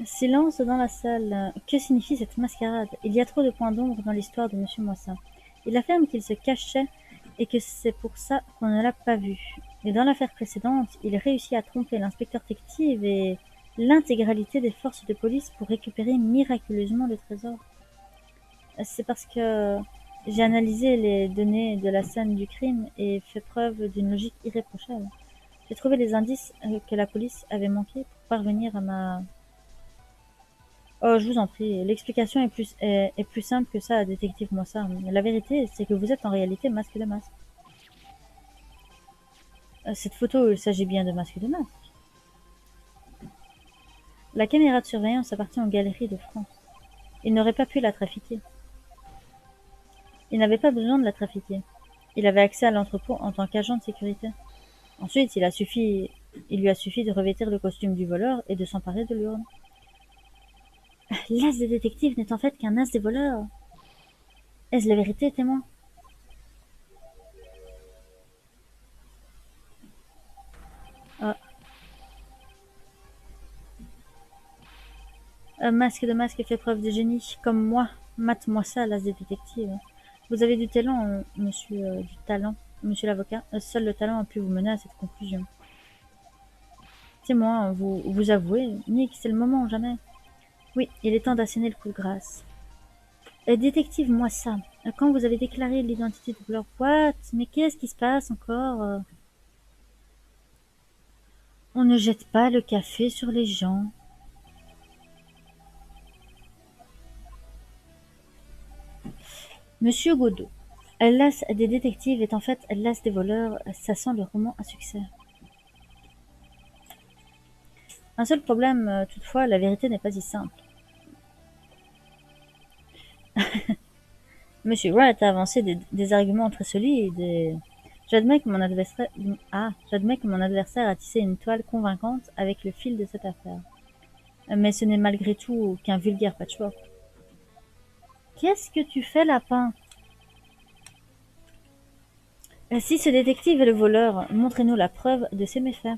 Silence dans la salle. Que signifie cette mascarade? Il y a trop de points d'ombre dans l'histoire de Monsieur Moissin. Il affirme qu'il se cachait et que c'est pour ça qu'on ne l'a pas vu. Mais dans l'affaire précédente, il réussit à tromper l'inspecteur détective et l'intégralité des forces de police pour récupérer miraculeusement le trésor. C'est parce que j'ai analysé les données de la scène du crime et fait preuve d'une logique irréprochable. J'ai trouvé les indices que la police avait manqués pour parvenir à ma... Oh, je vous en prie, l'explication est plus simple que ça, détective Moissard. La vérité, c'est que vous êtes en réalité Masque de Masque. Cette photo, il s'agit bien de masque de masque. La caméra de surveillance appartient aux Galeries de France. Il n'aurait pas pu la trafiquer. Il n'avait pas besoin de la trafiquer. Il avait accès à l'entrepôt en tant qu'agent de sécurité. Ensuite, il lui a suffi de revêtir le costume du voleur et de s'emparer de l'urne. L'as des détectives n'est en fait qu'un as des voleurs. Est-ce la vérité, témoin? Ah. Masque de masque fait preuve de génie. Comme moi, mate-moi ça, l'as des détectives. Vous avez du talent, du talent, monsieur l'avocat. Seul le talent a pu vous mener à cette conclusion. Témoin, vous avouez, Nick, c'est le moment ou jamais. Oui, il est temps d'asséner le coup de grâce. Détective, moi ça. Quand vous avez déclaré l'identité de leur boîte, mais qu'est-ce qui se passe encore? On ne jette pas le café sur les gens. Monsieur Godot, l'as des détectives est en fait l'as des voleurs, ça sent le roman à succès. Un seul problème, toutefois, la vérité n'est pas si simple. Monsieur Wright a avancé des arguments très solides et j'admets que j'admets que mon adversaire a tissé une toile convaincante avec le fil de cette affaire. Mais ce n'est malgré tout qu'un vulgaire patchwork. Qu'est-ce que tu fais, lapin? Si ce détective est le voleur, montrez-nous la preuve de ses méfaits.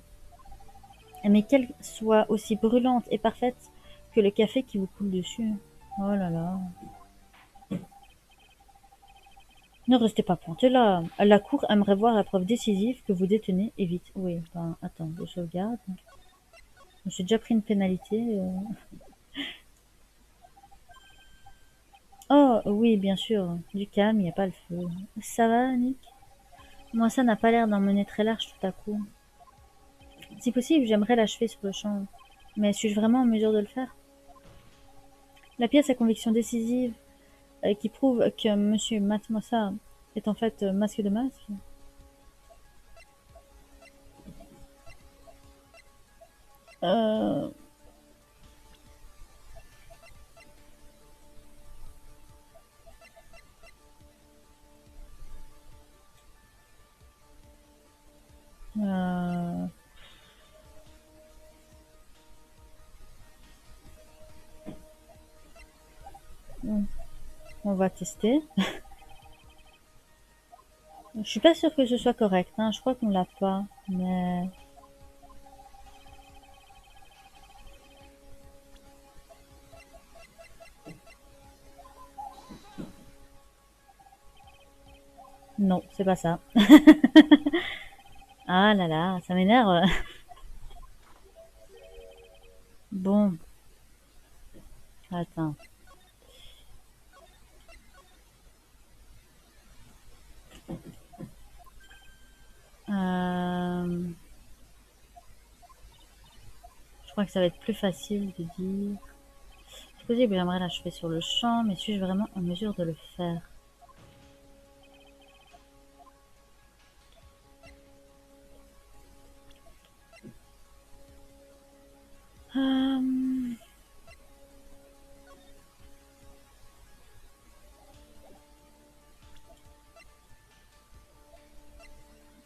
Mais qu'elle soit aussi brûlante et parfaite que le café qui vous coule dessus. Oh là là. Ne restez pas planté là. La cour aimerait voir la preuve décisive que vous détenez et vite. Oui, ben, attends, je sauvegarde. J'ai déjà pris une pénalité. Oh, oui, bien sûr. Du calme, il n'y a pas le feu. Ça va, Nick? Moi, ça n'a pas l'air d'en mener très large tout à coup. Si possible, j'aimerais l'achever sur le champ. Mais suis-je vraiment en mesure de le faire? La pièce à conviction décisive qui prouve que Monsieur Matmossa est en fait masque de masque. Euh, euh, on va tester. Je suis pas sûre que ce soit correct, hein. Je crois qu'on l'a pas, mais non, c'est pas ça. Ah là là, ça m'énerve. Bon, attends. Euh, je crois que ça va être plus facile de dire. C'est possible, j'aimerais l'achever sur le champ, mais suis-je vraiment en mesure de le faire? Euh, hmm,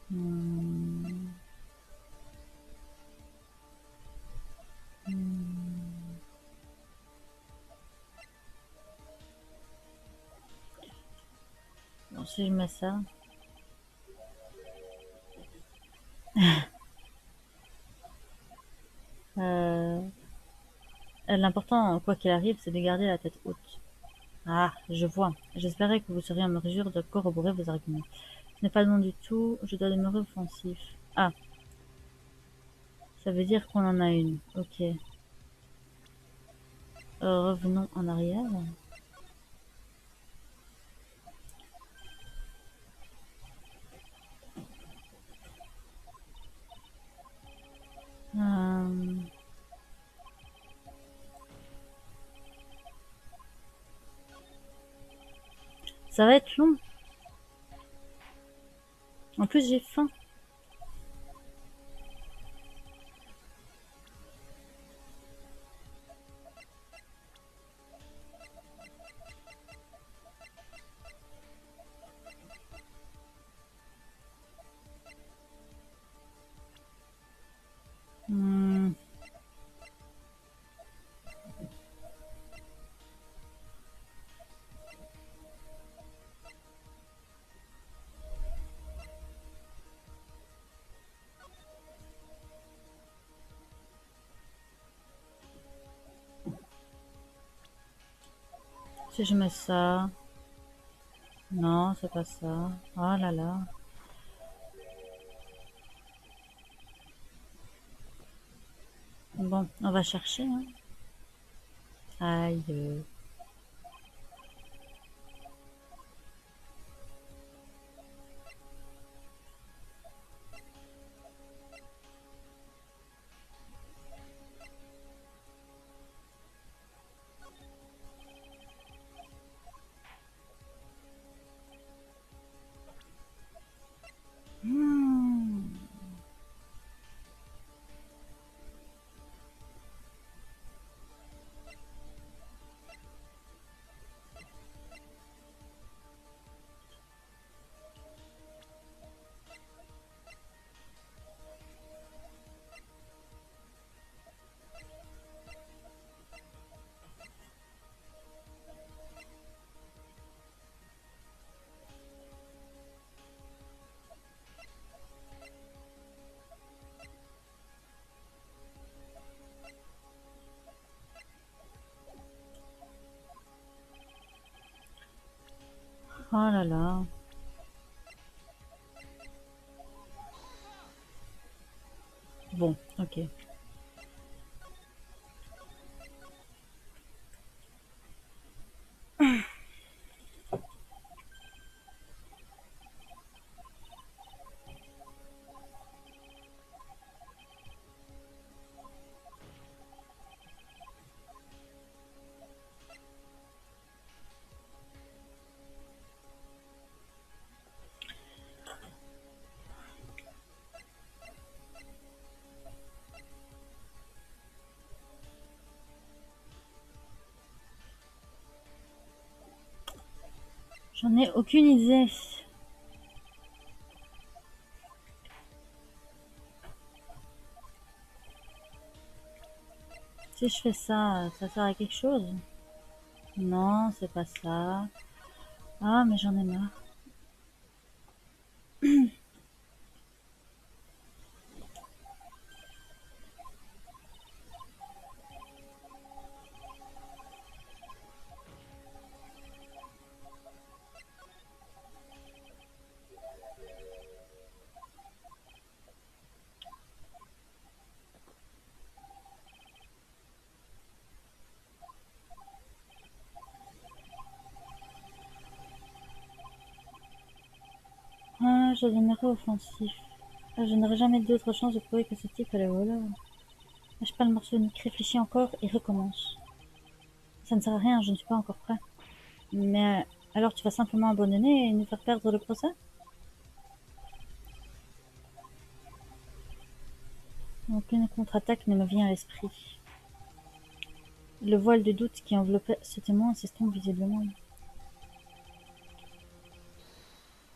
hmm. Bon, si je mets ça. Euh, L'important, quoi qu'il arrive, c'est de garder la tête haute. Ah, je vois. J'espérais que vous seriez en mesure de corroborer vos arguments. Ce n'est pas le nom du tout, je dois demeurer offensif. Ah, ça veut dire qu'on en a une. Ok. Revenons en arrière. Euh, Ça va être long. En plus, j'ai faim. Si je mets ça... Non, c'est pas ça. Oh là là. Bon, on va chercher, hein. Aïe. Hmm. Oh là là. Bon, ok. J'en ai aucune idée. Si je fais ça, ça sert à quelque chose? Non, c'est pas ça. Ah, mais j'en ai marre. Ah, je deviendrai offensif. Ah, je n'aurai jamais d'autre chance de prouver que ce type est le voleur. Lâche pas le morceau unique, réfléchis encore et recommence. Ça ne sert à rien, je ne suis pas encore prêt. Mais alors tu vas simplement abandonner et nous faire perdre le procès? Aucune contre-attaque ne me vient à l'esprit. Le voile de doute qui enveloppait ce témoin s'estompe visiblement.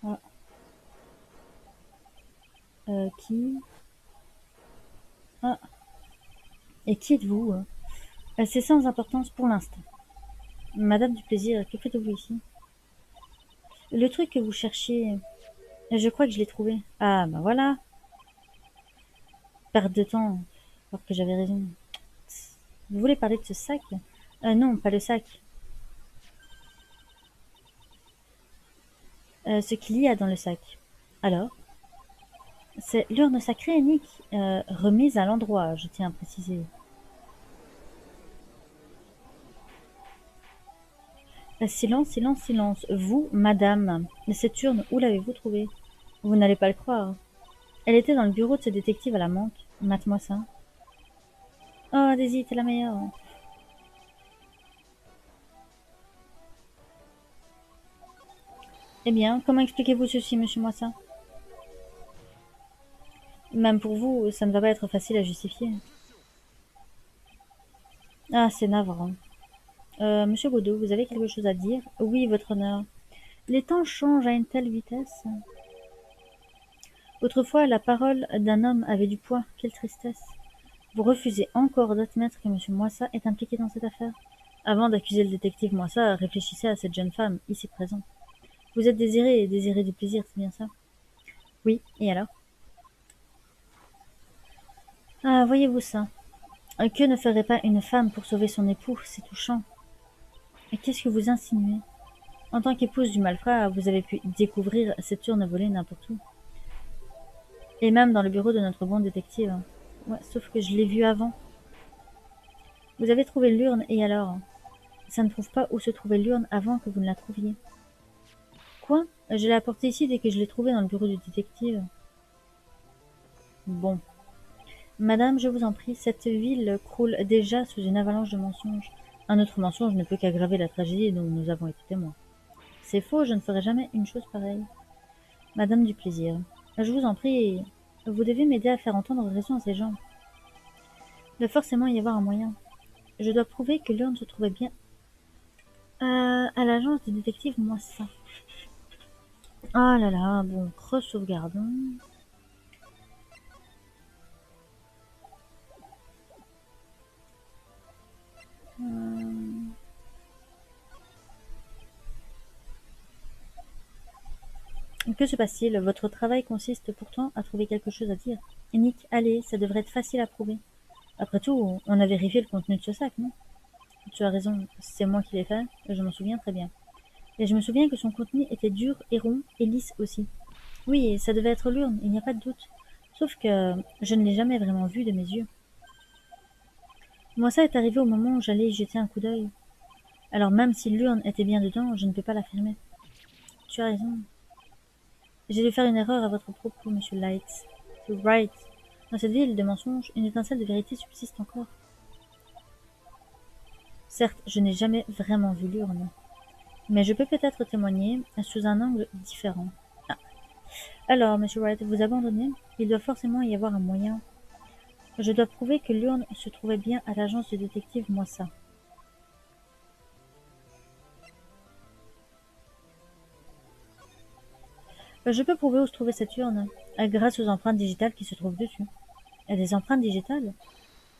Ah, qui? Ah, et qui êtes-vous? C'est sans importance pour l'instant. Madame du plaisir, que faites-vous ici? Le truc que vous cherchiez, je crois que je l'ai trouvé. Ah, bah voilà. Perte de temps, alors que j'avais raison. Vous voulez parler de ce sac? Non, pas le sac. Ce qu'il y a dans le sac. Alors? C'est l'urne sacrée unique, remise à l'endroit, je tiens à préciser. Silence, silence, silence. Vous, madame, cette urne, où l'avez-vous trouvée? Vous n'allez pas le croire. Elle était dans le bureau de ce détective à la manque. Mate-moi ça. Oh, Daisy, t'es la meilleure. Eh bien, comment expliquez-vous ceci, monsieur Moissin? Même pour vous, ça ne va pas être facile à justifier. Ah, c'est navrant. Monsieur Godot, vous avez quelque chose à dire? Oui, votre honneur. Les temps changent à une telle vitesse. Autrefois, la parole d'un homme avait du poids. Quelle tristesse. Vous refusez encore d'admettre que monsieur Moissa est impliqué dans cette affaire? Avant d'accuser le détective Moissa, réfléchissez à cette jeune femme, ici présente. Vous êtes désiré et désiré du plaisir, c'est bien ça? Oui, et alors? Ah, voyez-vous ça? Que ne ferait pas une femme pour sauver son époux? C'est touchant. Mais qu'est-ce que vous insinuez? En tant qu'épouse du malfrat, vous avez pu découvrir cette urne volée n'importe où. Et même dans le bureau de notre bon détective. Ouais, sauf que je l'ai vue avant. Vous avez trouvé l'urne, et alors? Ça ne prouve pas où se trouvait l'urne avant que vous ne la trouviez. Quoi? Je l'ai apportée ici dès que je l'ai trouvée dans le bureau du détective. Bon. Madame, je vous en prie, cette ville croule déjà sous une avalanche de mensonges. Un autre mensonge ne peut qu'aggraver la tragédie dont nous avons été témoins. C'est faux, je ne ferai jamais une chose pareille. Madame du plaisir, je vous en prie, vous devez m'aider à faire entendre raison à ces gens. Il doit forcément y avoir un moyen. Je dois prouver que l'urne se trouvait bien à l'agence de détective Moissin. Oh là là, bon, re-sauvegardons. Que se passe-t-il? Votre travail consiste pourtant à trouver quelque chose à dire. Nick, allez, ça devrait être facile à prouver. Après tout, on a vérifié le contenu de ce sac, non? Tu as raison, c'est moi qui l'ai fait, et je m'en souviens très bien. Et je me souviens que son contenu était dur et rond, et lisse aussi. Oui, ça devait être l'urne, il n'y a pas de doute. Sauf que je ne l'ai jamais vraiment vue de mes yeux. Moi, ça est arrivé au moment où j'allais y jeter un coup d'œil. Alors même si l'urne était bien dedans, je ne peux pas l'affirmer. Tu as raison. J'ai dû faire une erreur à votre propos, monsieur Light. Wright. Dans cette ville de mensonges, une étincelle de vérité subsiste encore. Certes, je n'ai jamais vraiment vu l'urne, mais je peux peut-être témoigner sous un angle différent. Ah. Alors, monsieur Wright, vous abandonnez? Il doit forcément y avoir un moyen. Je dois prouver que l'urne se trouvait bien à l'agence du détective Moissa. Je peux prouver où se trouvait cette urne, grâce aux empreintes digitales qui se trouvent dessus. Des empreintes digitales?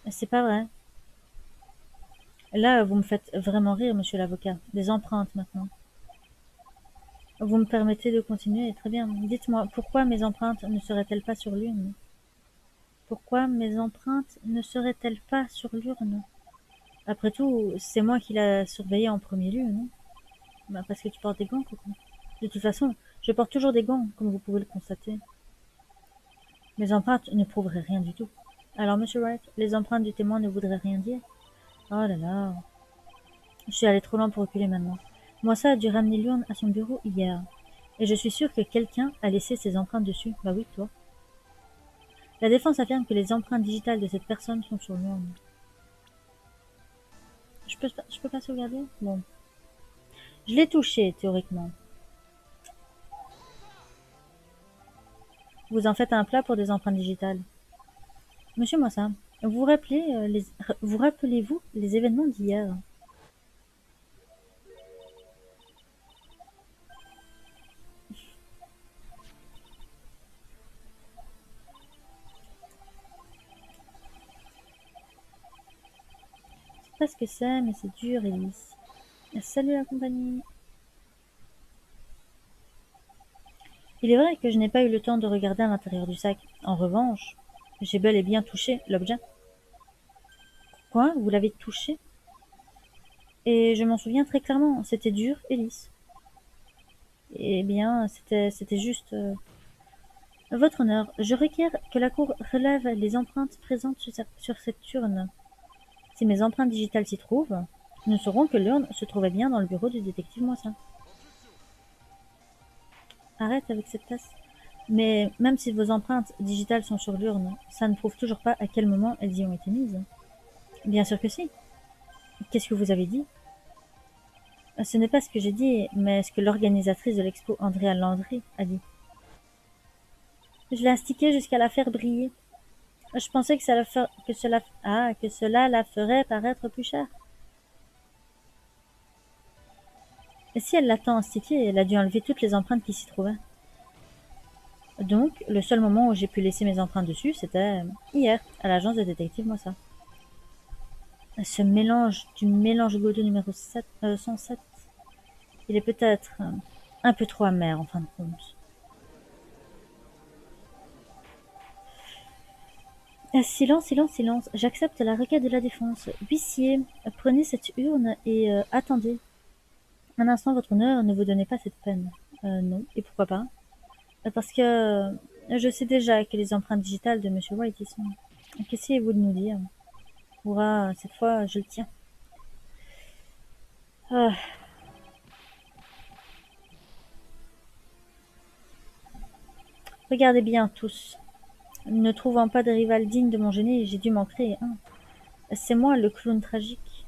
C'est pas vrai. Là, vous me faites vraiment rire, monsieur l'avocat. Des empreintes, maintenant. Vous me permettez de continuer? Très bien. Dites-moi, pourquoi mes empreintes ne seraient-elles pas sur l'urne? Pourquoi mes empreintes ne seraient-elles pas sur l'urne? Après tout, c'est moi qui l'a surveillée en premier lieu, non? Bah, parce que tu portes des gants, Coco. De toute façon, je porte toujours des gants, comme vous pouvez le constater. Mes empreintes ne prouveraient rien du tout. Alors, monsieur Wright, les empreintes du témoin ne voudraient rien dire? Oh là là. Je suis allé trop loin pour reculer maintenant. Moi, ça a dû ramener l'urne à son bureau hier. Et je suis sûre que quelqu'un a laissé ses empreintes dessus. Bah oui, toi. La défense affirme que les empreintes digitales de cette personne sont sur l'urne. Je peux pas sauvegarder? Bon. Je l'ai touché, théoriquement. Vous en faites un plat pour des empreintes digitales. Monsieur Moissin, vous rappelez-vous les événements d'hier? Je sais pas ce que c'est, mais c'est dur et lisse. Salut la compagnie. Il est vrai que je n'ai pas eu le temps de regarder à l'intérieur du sac. En revanche, j'ai bel et bien touché l'objet. Quoi? Vous l'avez touché? Et je m'en souviens très clairement, c'était dur et lisse. Eh bien, c'était juste... Votre honneur, je requiers que la cour relève les empreintes présentes sur cette urne. Si mes empreintes digitales s'y trouvent, nous saurons que l'urne se trouvait bien dans le bureau du détective Moissin. Arrête avec cette tasse. Mais même si vos empreintes digitales sont sur l'urne, ça ne prouve toujours pas à quel moment elles y ont été mises. Bien sûr que si. Qu'est-ce que vous avez dit? Ce n'est pas ce que j'ai dit, mais ce que l'organisatrice de l'expo, Andrea Landry, a dit. Je l'ai astiquée jusqu'à la faire briller. Je pensais que que cela la ferait paraître plus chère. Et si elle l'a tant astiquée, elle a dû enlever toutes les empreintes qui s'y trouvaient. Donc, le seul moment où j'ai pu laisser mes empreintes dessus, c'était hier, à l'agence de détective Moissa. Ce mélange du mélange Godot numéro 107, il est peut-être un peu trop amer en fin de compte. Silence, silence, silence. J'accepte la requête de la défense. Huissier, prenez cette urne et attendez. Un instant, votre honneur, ne vous donnez pas cette peine. Non. Et pourquoi pas? Parce que je sais déjà que les empreintes digitales de Monsieur White y sont. Qu'essayez-vous de nous dire? Hurrah, cette fois, je le tiens. Ah, regardez bien, tous. Ne trouvant pas de rival digne de mon génie, j'ai dû m'en créer un. C'est moi, le clown tragique.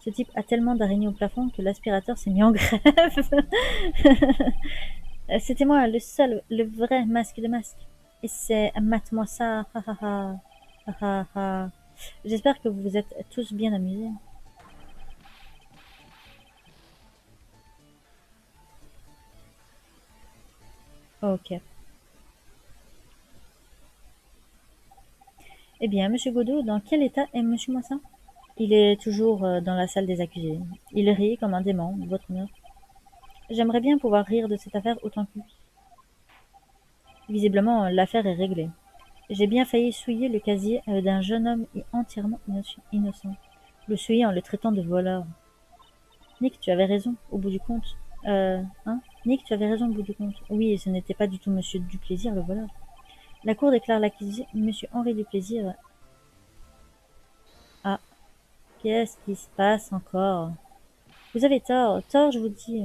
Ce type a tellement d'araignées au plafond que l'aspirateur s'est mis en grève. C'était moi, le seul, le vrai masque de masque. Et c'est mate-moi ça, ha ha ha, ha ha ha. J'espère que vous vous êtes tous bien amusés. Ok. Eh bien, Monsieur Godot, dans quel état est Monsieur Moissin? Il est toujours dans la salle des accusés. Il rit comme un démon, votre honneur. J'aimerais bien pouvoir rire de cette affaire autant que lui. Visiblement, l'affaire est réglée. J'ai bien failli souiller le casier d'un jeune homme entièrement innocent. Le souiller en le traitant de voleur. Nick, tu avais raison, au bout du compte. Hein? Nick, tu avais raison au bout du compte. Oui, ce n'était pas du tout Monsieur Duplaisir, le voleur. La cour déclare l'accusé Monsieur Henri Duplaisir. Ah, qu'est-ce qui se passe encore? Vous avez tort, tort, je vous dis.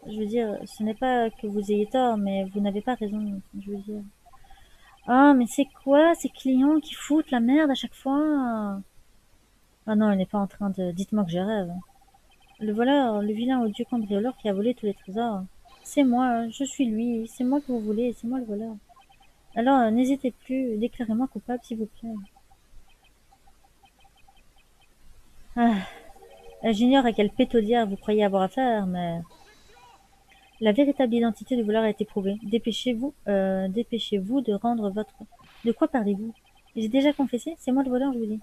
Je veux dire, ce n'est pas que vous ayez tort, mais vous n'avez pas raison, je veux dire. Ah, mais c'est quoi ces clients qui foutent la merde à chaque fois? Ah non, il n'est pas en train de... Dites-moi que je rêve. Le voleur, le vilain odieux cambrioleur qui a volé tous les trésors. C'est moi, je suis lui, c'est moi que vous voulez, c'est moi le voleur. Alors, n'hésitez plus, déclarez-moi coupable, s'il vous plaît. Ah, j'ignore à quel pétaudière vous croyez avoir affaire, mais la véritable identité du voleur a été prouvée. Dépêchez-vous de rendre votre... De quoi parlez-vous? J'ai déjà confessé, c'est moi le voleur, je vous dis.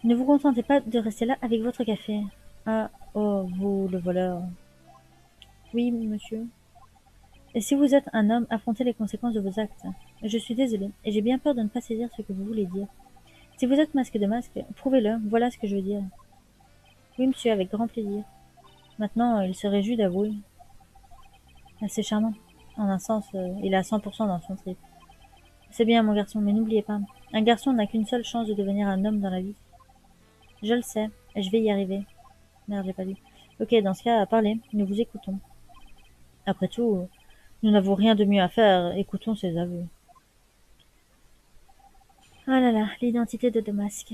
Ne vous contentez pas de rester là avec votre café. Ah, oh, vous, le voleur. Oui, monsieur. Et si vous êtes un homme, affrontez les conséquences de vos actes. Je suis désolée, et j'ai bien peur de ne pas saisir ce que vous voulez dire. Si vous êtes masque de masque, prouvez-le, voilà ce que je veux dire. Oui, monsieur, avec grand plaisir. Maintenant, il se réjouit d'avouer. Ah, c'est charmant. En un sens, il est à 100% dans son trip. C'est bien, mon garçon, mais n'oubliez pas, un garçon n'a qu'une seule chance de devenir un homme dans la vie. Je le sais, et je vais y arriver. Merde, j'ai pas dit. Ok, dans ce cas, parlez, nous vous écoutons. Après tout, nous n'avons rien de mieux à faire, écoutons ses aveux. Ah là là, l'identité de Damasque.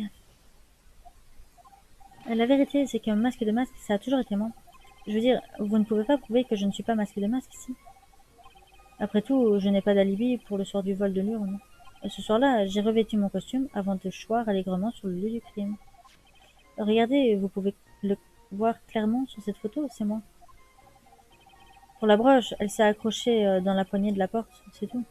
La vérité, c'est qu'un masque de masque, ça a toujours été moi. Je veux dire, vous ne pouvez pas prouver que je ne suis pas masque de masque ici. Après tout, je n'ai pas d'alibi pour le soir du vol de l'urne. Ce soir-là, j'ai revêtu mon costume avant de choir allègrement sur le lieu du crime. Regardez, vous pouvez le voir clairement sur cette photo, c'est moi. Pour la broche, elle s'est accrochée dans la poignée de la porte, c'est tout.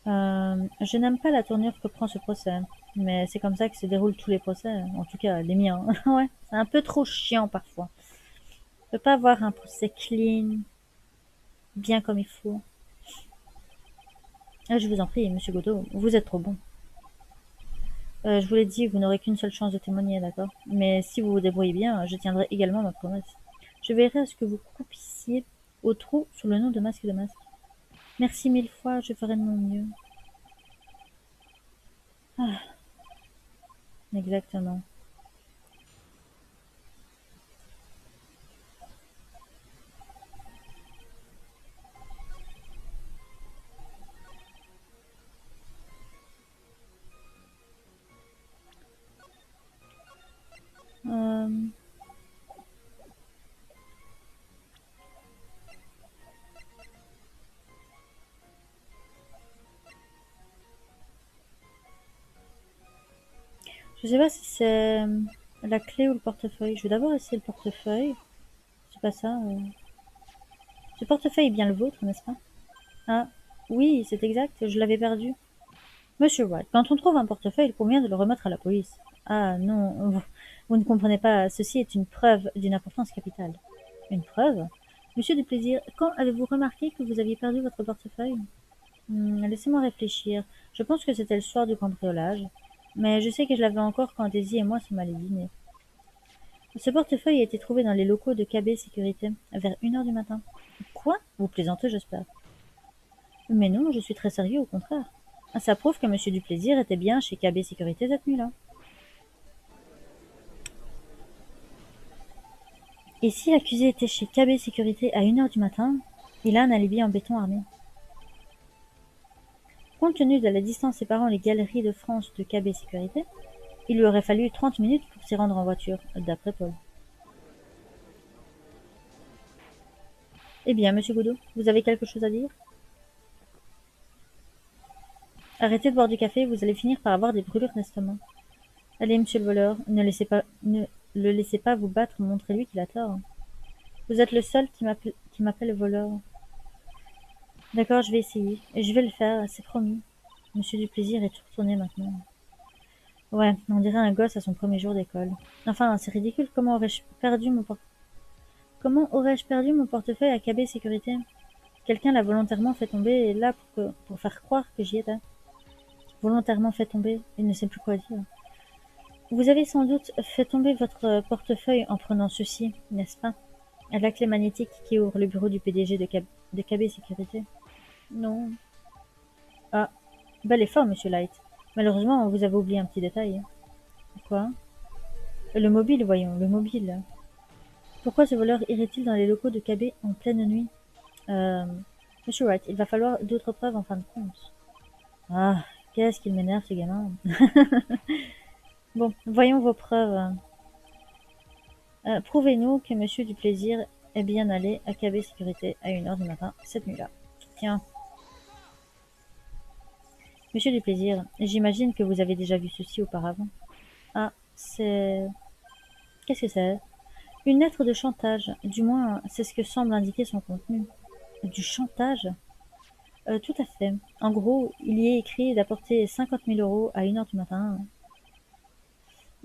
Je n'aime pas la tournure que prend ce procès, mais c'est comme ça que se déroulent tous les procès, en tout cas les miens. Ouais, c'est un peu trop chiant parfois. Je peux pas avoir un procès clean, bien comme il faut. Je vous en prie, monsieur Godot, vous êtes trop bon. Je vous l'ai dit, vous n'aurez qu'une seule chance de témoigner, d'accord? Mais si vous vous débrouillez bien, je tiendrai également ma promesse. Je veillerai à ce que vous coupissiez au trou sous le nom de masque de masque. Merci mille fois, je ferai de mon mieux. Ah, exactement. Euh, je sais pas si c'est la clé ou le portefeuille. Je vais d'abord essayer le portefeuille. C'est pas ça. Ce portefeuille est bien le vôtre, n'est-ce pas? Ah, oui, c'est exact, je l'avais perdu. Monsieur White, quand on trouve un portefeuille, il convient de le remettre à la police. Ah non, vous ne comprenez pas, ceci est une preuve d'une importance capitale. Une preuve? Monsieur Duplaisir, quand avez-vous remarqué que vous aviez perdu votre portefeuille? Laissez-moi réfléchir. Je pense que c'était le soir du cambriolage. Mais je sais que je l'avais encore quand Daisy et moi sommes allés dîner. Ce portefeuille a été trouvé dans les locaux de KB Sécurité, vers 1 heure du matin. Quoi? Vous plaisantez, j'espère. Mais non, je suis très sérieux, au contraire. Ça prouve que Monsieur Duplaisir était bien chez KB Sécurité cette nuit-là. Et si l'accusé était chez KB Sécurité à 1 heure du matin, il a un alibi en béton armé. Compte tenu de la distance séparant les galeries de France de KB Sécurité, il lui aurait fallu 30 minutes pour s'y rendre en voiture, d'après Paul. Eh bien, Monsieur Godot, vous avez quelque chose à dire? Arrêtez de boire du café, vous allez finir par avoir des brûlures d'estomac. Allez, monsieur le voleur, ne le laissez pas vous battre, montrez-lui qu'il a tort. Vous êtes le seul qui m'appelle voleur. D'accord, je vais essayer. Et je vais le faire, c'est promis. Monsieur Duplaisir est tout retourné maintenant. Ouais, on dirait un gosse à son premier jour d'école. Enfin, c'est ridicule, comment aurais-je perdu mon portefeuille à KB Sécurité? Quelqu'un l'a volontairement fait tomber là pour faire croire que j'y étais. Volontairement fait tomber, il ne sait plus quoi dire. Vous avez sans doute fait tomber votre portefeuille en prenant ceci, n'est-ce pas? La clé magnétique qui ouvre le bureau du PDG de KB Sécurité. Non. Ah, bel effort, monsieur Light. Malheureusement, vous avez oublié un petit détail. Quoi? Le mobile, voyons, le mobile. Pourquoi ce voleur irait-il dans les locaux de KB en pleine nuit? Euh, Monsieur Wright, il va falloir d'autres preuves en fin de compte. Ah, qu'est-ce qu'il m'énerve, ce gamin. Bon, voyons vos preuves. Prouvez-nous que Monsieur Duplaisir est bien allé à KB Sécurité à 1 heure du matin cette nuit-là. Tiens. Monsieur Duplaisir, j'imagine que vous avez déjà vu ceci auparavant. Ah, c'est... Qu'est-ce que c'est? Une lettre de chantage. Du moins, c'est ce que semble indiquer son contenu. Du chantage? Tout à fait. En gros, il y est écrit d'apporter 50 000 euros à 1 heure du matin.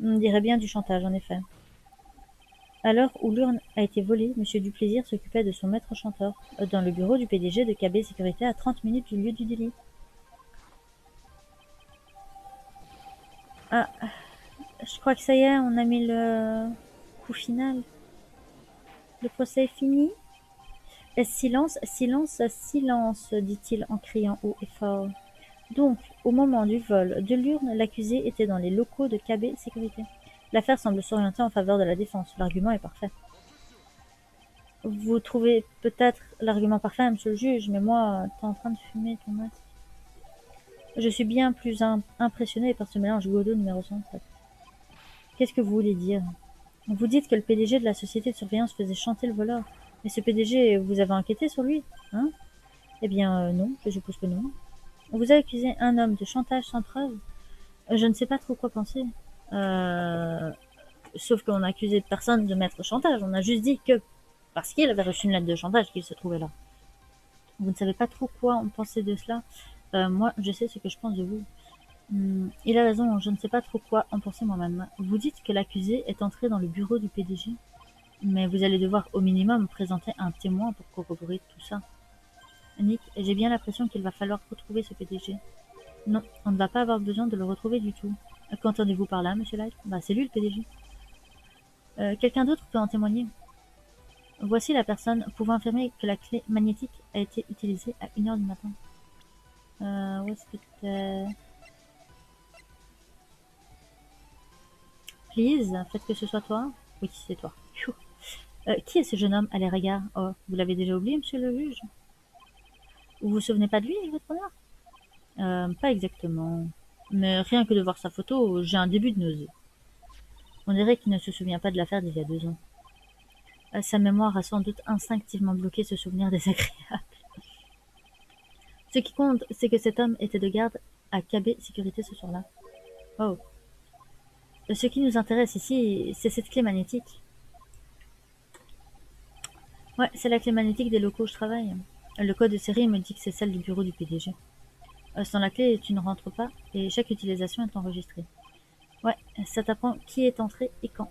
On dirait bien du chantage, en effet. À l'heure où l'urne a été volée, Monsieur Duplaisir s'occupait de son maître chanteur, dans le bureau du PDG de KB Sécurité à 30 minutes du lieu du délit. Ah, je crois que ça y est, on a mis le coup final. Le procès est fini? Silence, silence, silence, dit-il en criant haut et fort. Donc, au moment du vol de l'urne, l'accusé était dans les locaux de KB Sécurité. L'affaire semble s'orienter en faveur de la défense. L'argument est parfait. Vous trouvez peut-être l'argument parfait, monsieur le juge, mais moi, t'es en train de fumer ton masque. Je suis bien plus impressionné par ce mélange Godot numéro 107. Qu'est-ce que vous voulez dire? Vous dites que le PDG de la société de surveillance faisait chanter le voleur. Mais ce PDG, vous avez enquêté sur lui, hein? Eh bien, non, je suppose que non. Vous avez accusé un homme de chantage sans preuve? Je ne sais pas trop quoi penser. Euh... Sauf qu'on a accusé personne de mettre chantage. On a juste dit que parce qu'il avait reçu une lettre de chantage qu'il se trouvait là. Vous ne savez pas trop quoi en penser de cela. Moi, je sais ce que je pense de vous. Il a raison, je ne sais pas trop quoi en penser moi-même. Vous dites que l'accusé est entré dans le bureau du PDG, mais vous allez devoir au minimum présenter un témoin pour corroborer tout ça. Nick, j'ai bien l'impression qu'il va falloir retrouver ce PDG. Non, on ne va pas avoir besoin de le retrouver du tout. Qu'entendez-vous par là, monsieur Light? C'est lui le PDG. Quelqu'un d'autre peut en témoigner. Voici la personne pouvant affirmer que la clé magnétique a été utilisée à 1 heure du matin. Où est-ce que t'es? Please, faites que ce soit toi. Oui, c'est toi. Qui est ce jeune homme à l'air égard? Oh, vous l'avez déjà oublié, monsieur le juge? Vous vous souvenez pas de lui, votre honneur? Pas exactement. Mais rien que de voir sa photo, j'ai un début de nausée. On dirait qu'il ne se souvient pas de l'affaire d'il y a 2 ans. Sa mémoire a sans doute instinctivement bloqué ce souvenir désagréable. Ce qui compte, c'est que cet homme était de garde à KB Sécurité ce soir-là. Oh. Ce qui nous intéresse ici, c'est cette clé magnétique. Ouais, c'est la clé magnétique des locaux où je travaille. Le code de série me dit que c'est celle du bureau du PDG. Sans la clé, tu ne rentres pas et chaque utilisation est enregistrée. Ouais, ça t'apprend qui est entré et quand.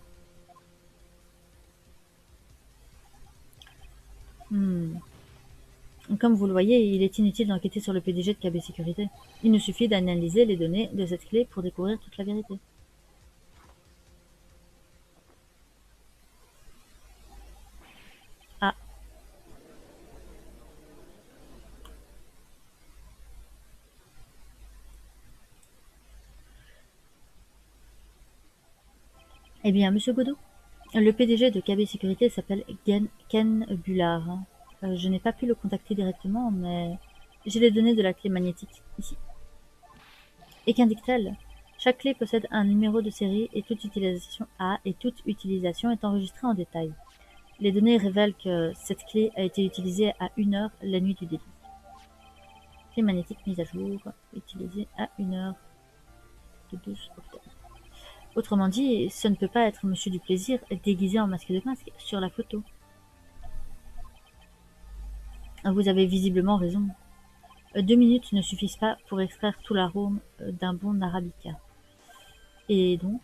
Comme vous le voyez, il est inutile d'enquêter sur le PDG de KB Sécurité. Il nous suffit d'analyser les données de cette clé pour découvrir toute la vérité. Ah. Eh bien, monsieur Godot, le PDG de KB Sécurité s'appelle Ken Bullard. Je n'ai pas pu le contacter directement, mais j'ai les données de la clé magnétique ici. Et qu'indique-t-elle? Chaque clé possède un numéro de série et toute utilisation est enregistrée en détail. Les données révèlent que cette clé a été utilisée à 1h la nuit du délit. Clé magnétique mise à jour, utilisée à 1h du 12 octobre. Autrement dit, ce ne peut pas être Monsieur du Plaisir déguisé en masque de masque sur la photo. Vous avez visiblement raison. 2 minutes ne suffisent pas pour extraire tout l'arôme d'un bon arabica. Et donc,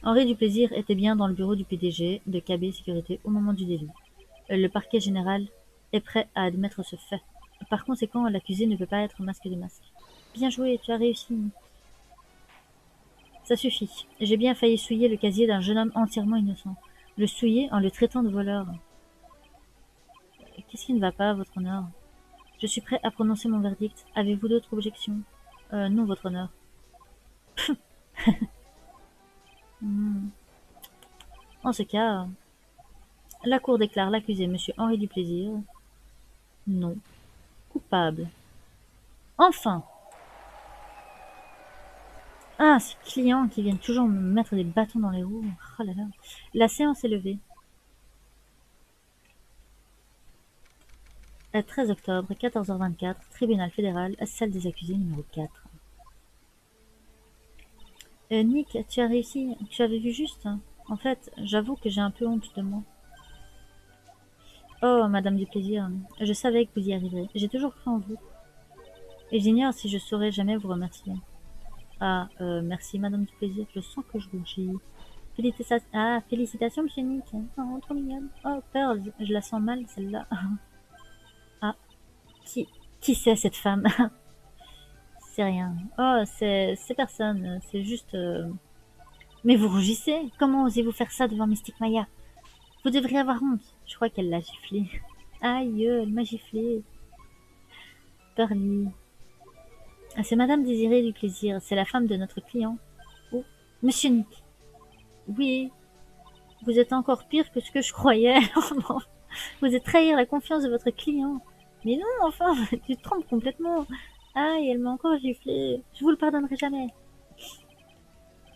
Henri Duplaisir était bien dans le bureau du PDG de KB Sécurité au moment du délit. Le parquet général est prêt à admettre ce fait. Par conséquent, l'accusé ne peut pas être masque de masque. Bien joué, tu as réussi. Ça suffit. J'ai bien failli souiller le casier d'un jeune homme entièrement innocent. Le souiller en le traitant de voleur. Qu'est-ce qui ne va pas, votre honneur? Je suis prêt à prononcer mon verdict. Avez-vous d'autres objections? Non, votre honneur. En ce cas, la cour déclare l'accusé, monsieur Henri Duplaisir, non coupable. Enfin! Ah, ces clients qui viennent toujours me mettre des bâtons dans les roues. Oh là là. La séance est levée. 13 octobre, 14h24, tribunal fédéral, salle des accusés numéro 4. Nick, tu as réussi. Tu avais vu juste. En fait, j'avoue que j'ai un peu honte de moi. Oh, Madame Duplaisir, je savais que vous y arriverez. J'ai toujours cru en vous. Et j'ignore si je saurais jamais vous remercier. Ah, merci Madame Duplaisir, je sens que je rougis. Félicitations, monsieur Nick. Oh, trop mignonne. Oh, Pearl, je la sens mal, celle-là. Ah, qui c'est cette femme? C'est rien. Oh, c'est personne, c'est juste... Mais vous rougissez? Comment osez-vous faire ça devant Mystique Maya? Vous devriez avoir honte. Je crois qu'elle l'a giflé. Aïe, elle m'a giflé. Pearly. Ah, c'est Madame Désirée du Plaisir, c'est la femme de notre client. Oh, monsieur Nick. Oui, vous êtes encore pire que ce que je croyais. Vous êtes trahir la confiance de votre client. Mais non, enfin, tu te trompes complètement. Aïe, elle m'a encore giflé. Je vous le pardonnerai jamais.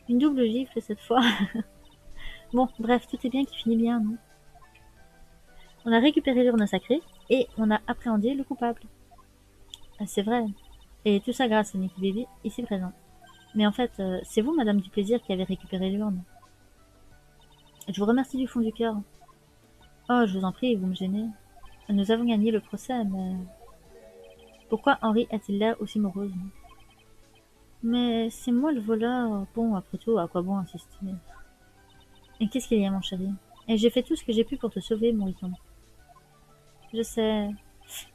Une double gifle cette fois. Bon, bref, tout est bien qui finit bien, non? On a récupéré l'urne sacrée et on a appréhendé le coupable. Ah, c'est vrai. Et tout ça grâce à Nicky Baby, ici présent. Mais en fait, c'est vous, Madame du Plaisir, qui avez récupéré l'urne. Je vous remercie du fond du cœur. Oh, je vous en prie, vous me gênez. Nous avons gagné le procès, mais... Pourquoi Henri a-t-il l'air aussi morose? Mais c'est moi le voleur. Bon, après tout, à quoi bon insister? Et qu'est-ce qu'il y a, mon chéri? Et j'ai fait tout ce que j'ai pu pour te sauver, Moriton. Je sais.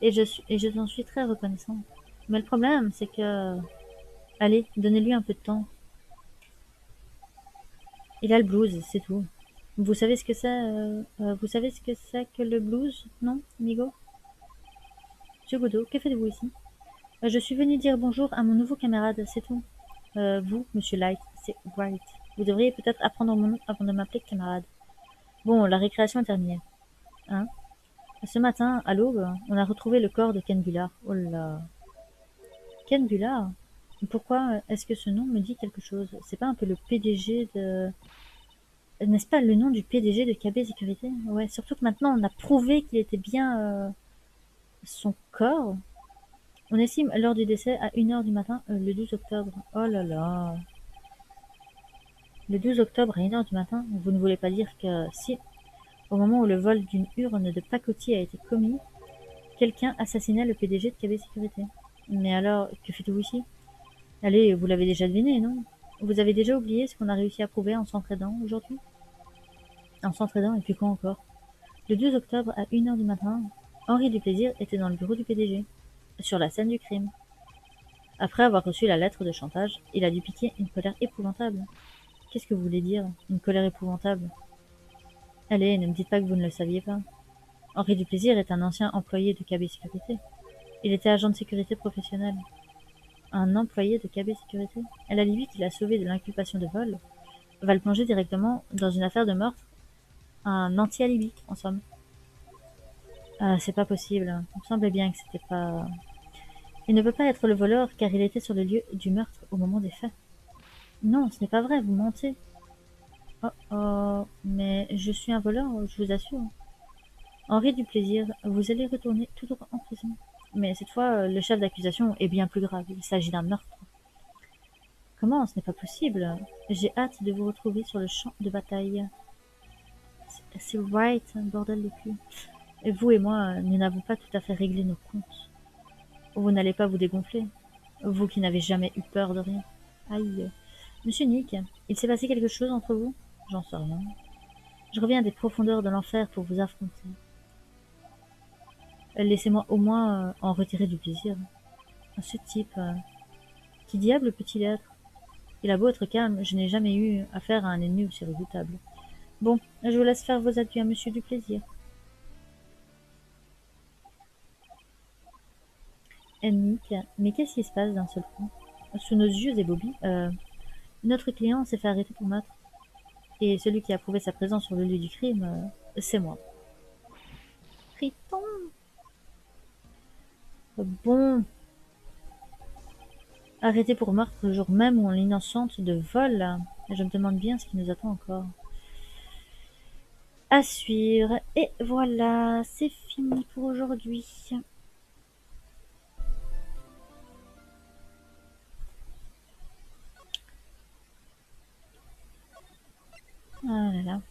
Et je t'en suis très reconnaissant. Mais le problème, c'est que... Allez, donnez-lui un peu de temps. Il a le blues, c'est tout. Vous savez ce que c'est vous savez ce que c'est que le blues, non, amigo? Monsieur Godot, que faites-vous ici? Je suis venu dire bonjour à mon nouveau camarade, c'est tout. Vous, monsieur Light, c'est Wright. Vous devriez peut-être apprendre mon nom avant de m'appeler camarade. Bon, la récréation est terminée. Hein? Ce matin, à l'aube, on a retrouvé le corps de Ken Bullard. Oh là. Ken Bullard? Pourquoi est-ce que ce nom me dit quelque chose? C'est pas un peu le PDG de... N'est-ce pas le nom du PDG de KB Sécurité? Ouais, surtout que maintenant on a prouvé qu'il était bien son corps. On estime l'heure du décès à 1h du matin, le 12 octobre. Oh là là. Le 12 octobre à 1h du matin, vous ne voulez pas dire que si, au moment où le vol d'une urne de pacotille a été commis, quelqu'un assassinait le PDG de KB Sécurité. Mais alors, que faites-vous ici? Allez, vous l'avez déjà deviné, non? Vous avez déjà oublié ce qu'on a réussi à prouver en s'entraidant aujourd'hui? En s'entraidant, et puis quoi encore? Le 12 octobre, à 1 heure du matin, Henri Duplaisir était dans le bureau du PDG, sur la scène du crime. Après avoir reçu la lettre de chantage, il a dû piquer une colère épouvantable. Qu'est-ce que vous voulez dire, une colère épouvantable? Allez, ne me dites pas que vous ne le saviez pas. Henri Duplaisir est un ancien employé de KB Sécurité. Il était agent de sécurité professionnel. Un employé de KB Sécurité? À la limite, il a sauvé de l'inculpation de vol, va le plonger directement dans une affaire de meurtre. Un anti-alibi, en somme. C'est pas possible. Il me semblait bien que c'était pas... Il ne peut pas être le voleur car il était sur le lieu du meurtre au moment des faits. Non, ce n'est pas vrai, vous mentez. Oh oh, mais je suis un voleur, je vous assure. Henri Duplaisir, vous allez retourner tout droit en prison. Mais cette fois, le chef d'accusation est bien plus grave. Il s'agit d'un meurtre. Comment? Ce n'est pas possible. J'ai hâte de vous retrouver sur le champ de bataille. C'est right, bordel de cul. Et vous et moi, nous n'avons pas tout à fait réglé nos comptes. Vous n'allez pas vous dégonfler. Vous qui n'avez jamais eu peur de rien. Aïe. Monsieur Nick, il s'est passé quelque chose entre vous? J'en sais rien. Je reviens des profondeurs de l'enfer pour vous affronter. Laissez-moi au moins en retirer du plaisir. Ce type, qui diable peut-il être? Il a beau être calme, je n'ai jamais eu affaire à un ennemi aussi redoutable. Bon, je vous laisse faire vos adieux à Monsieur du Plaisir. Nick, mais qu'est-ce qui se passe d'un seul coup? Sous nos yeux et Bobby, notre client s'est fait arrêter pour meurtre. Et celui qui a prouvé sa présence sur le lieu du crime, c'est moi. Triton. Bon. Arrêté pour meurtre le jour même où on l'innocente de vol. Je me demande bien ce qui nous attend encore. À suivre. Et voilà, c'est fini pour aujourd'hui. Ah là là.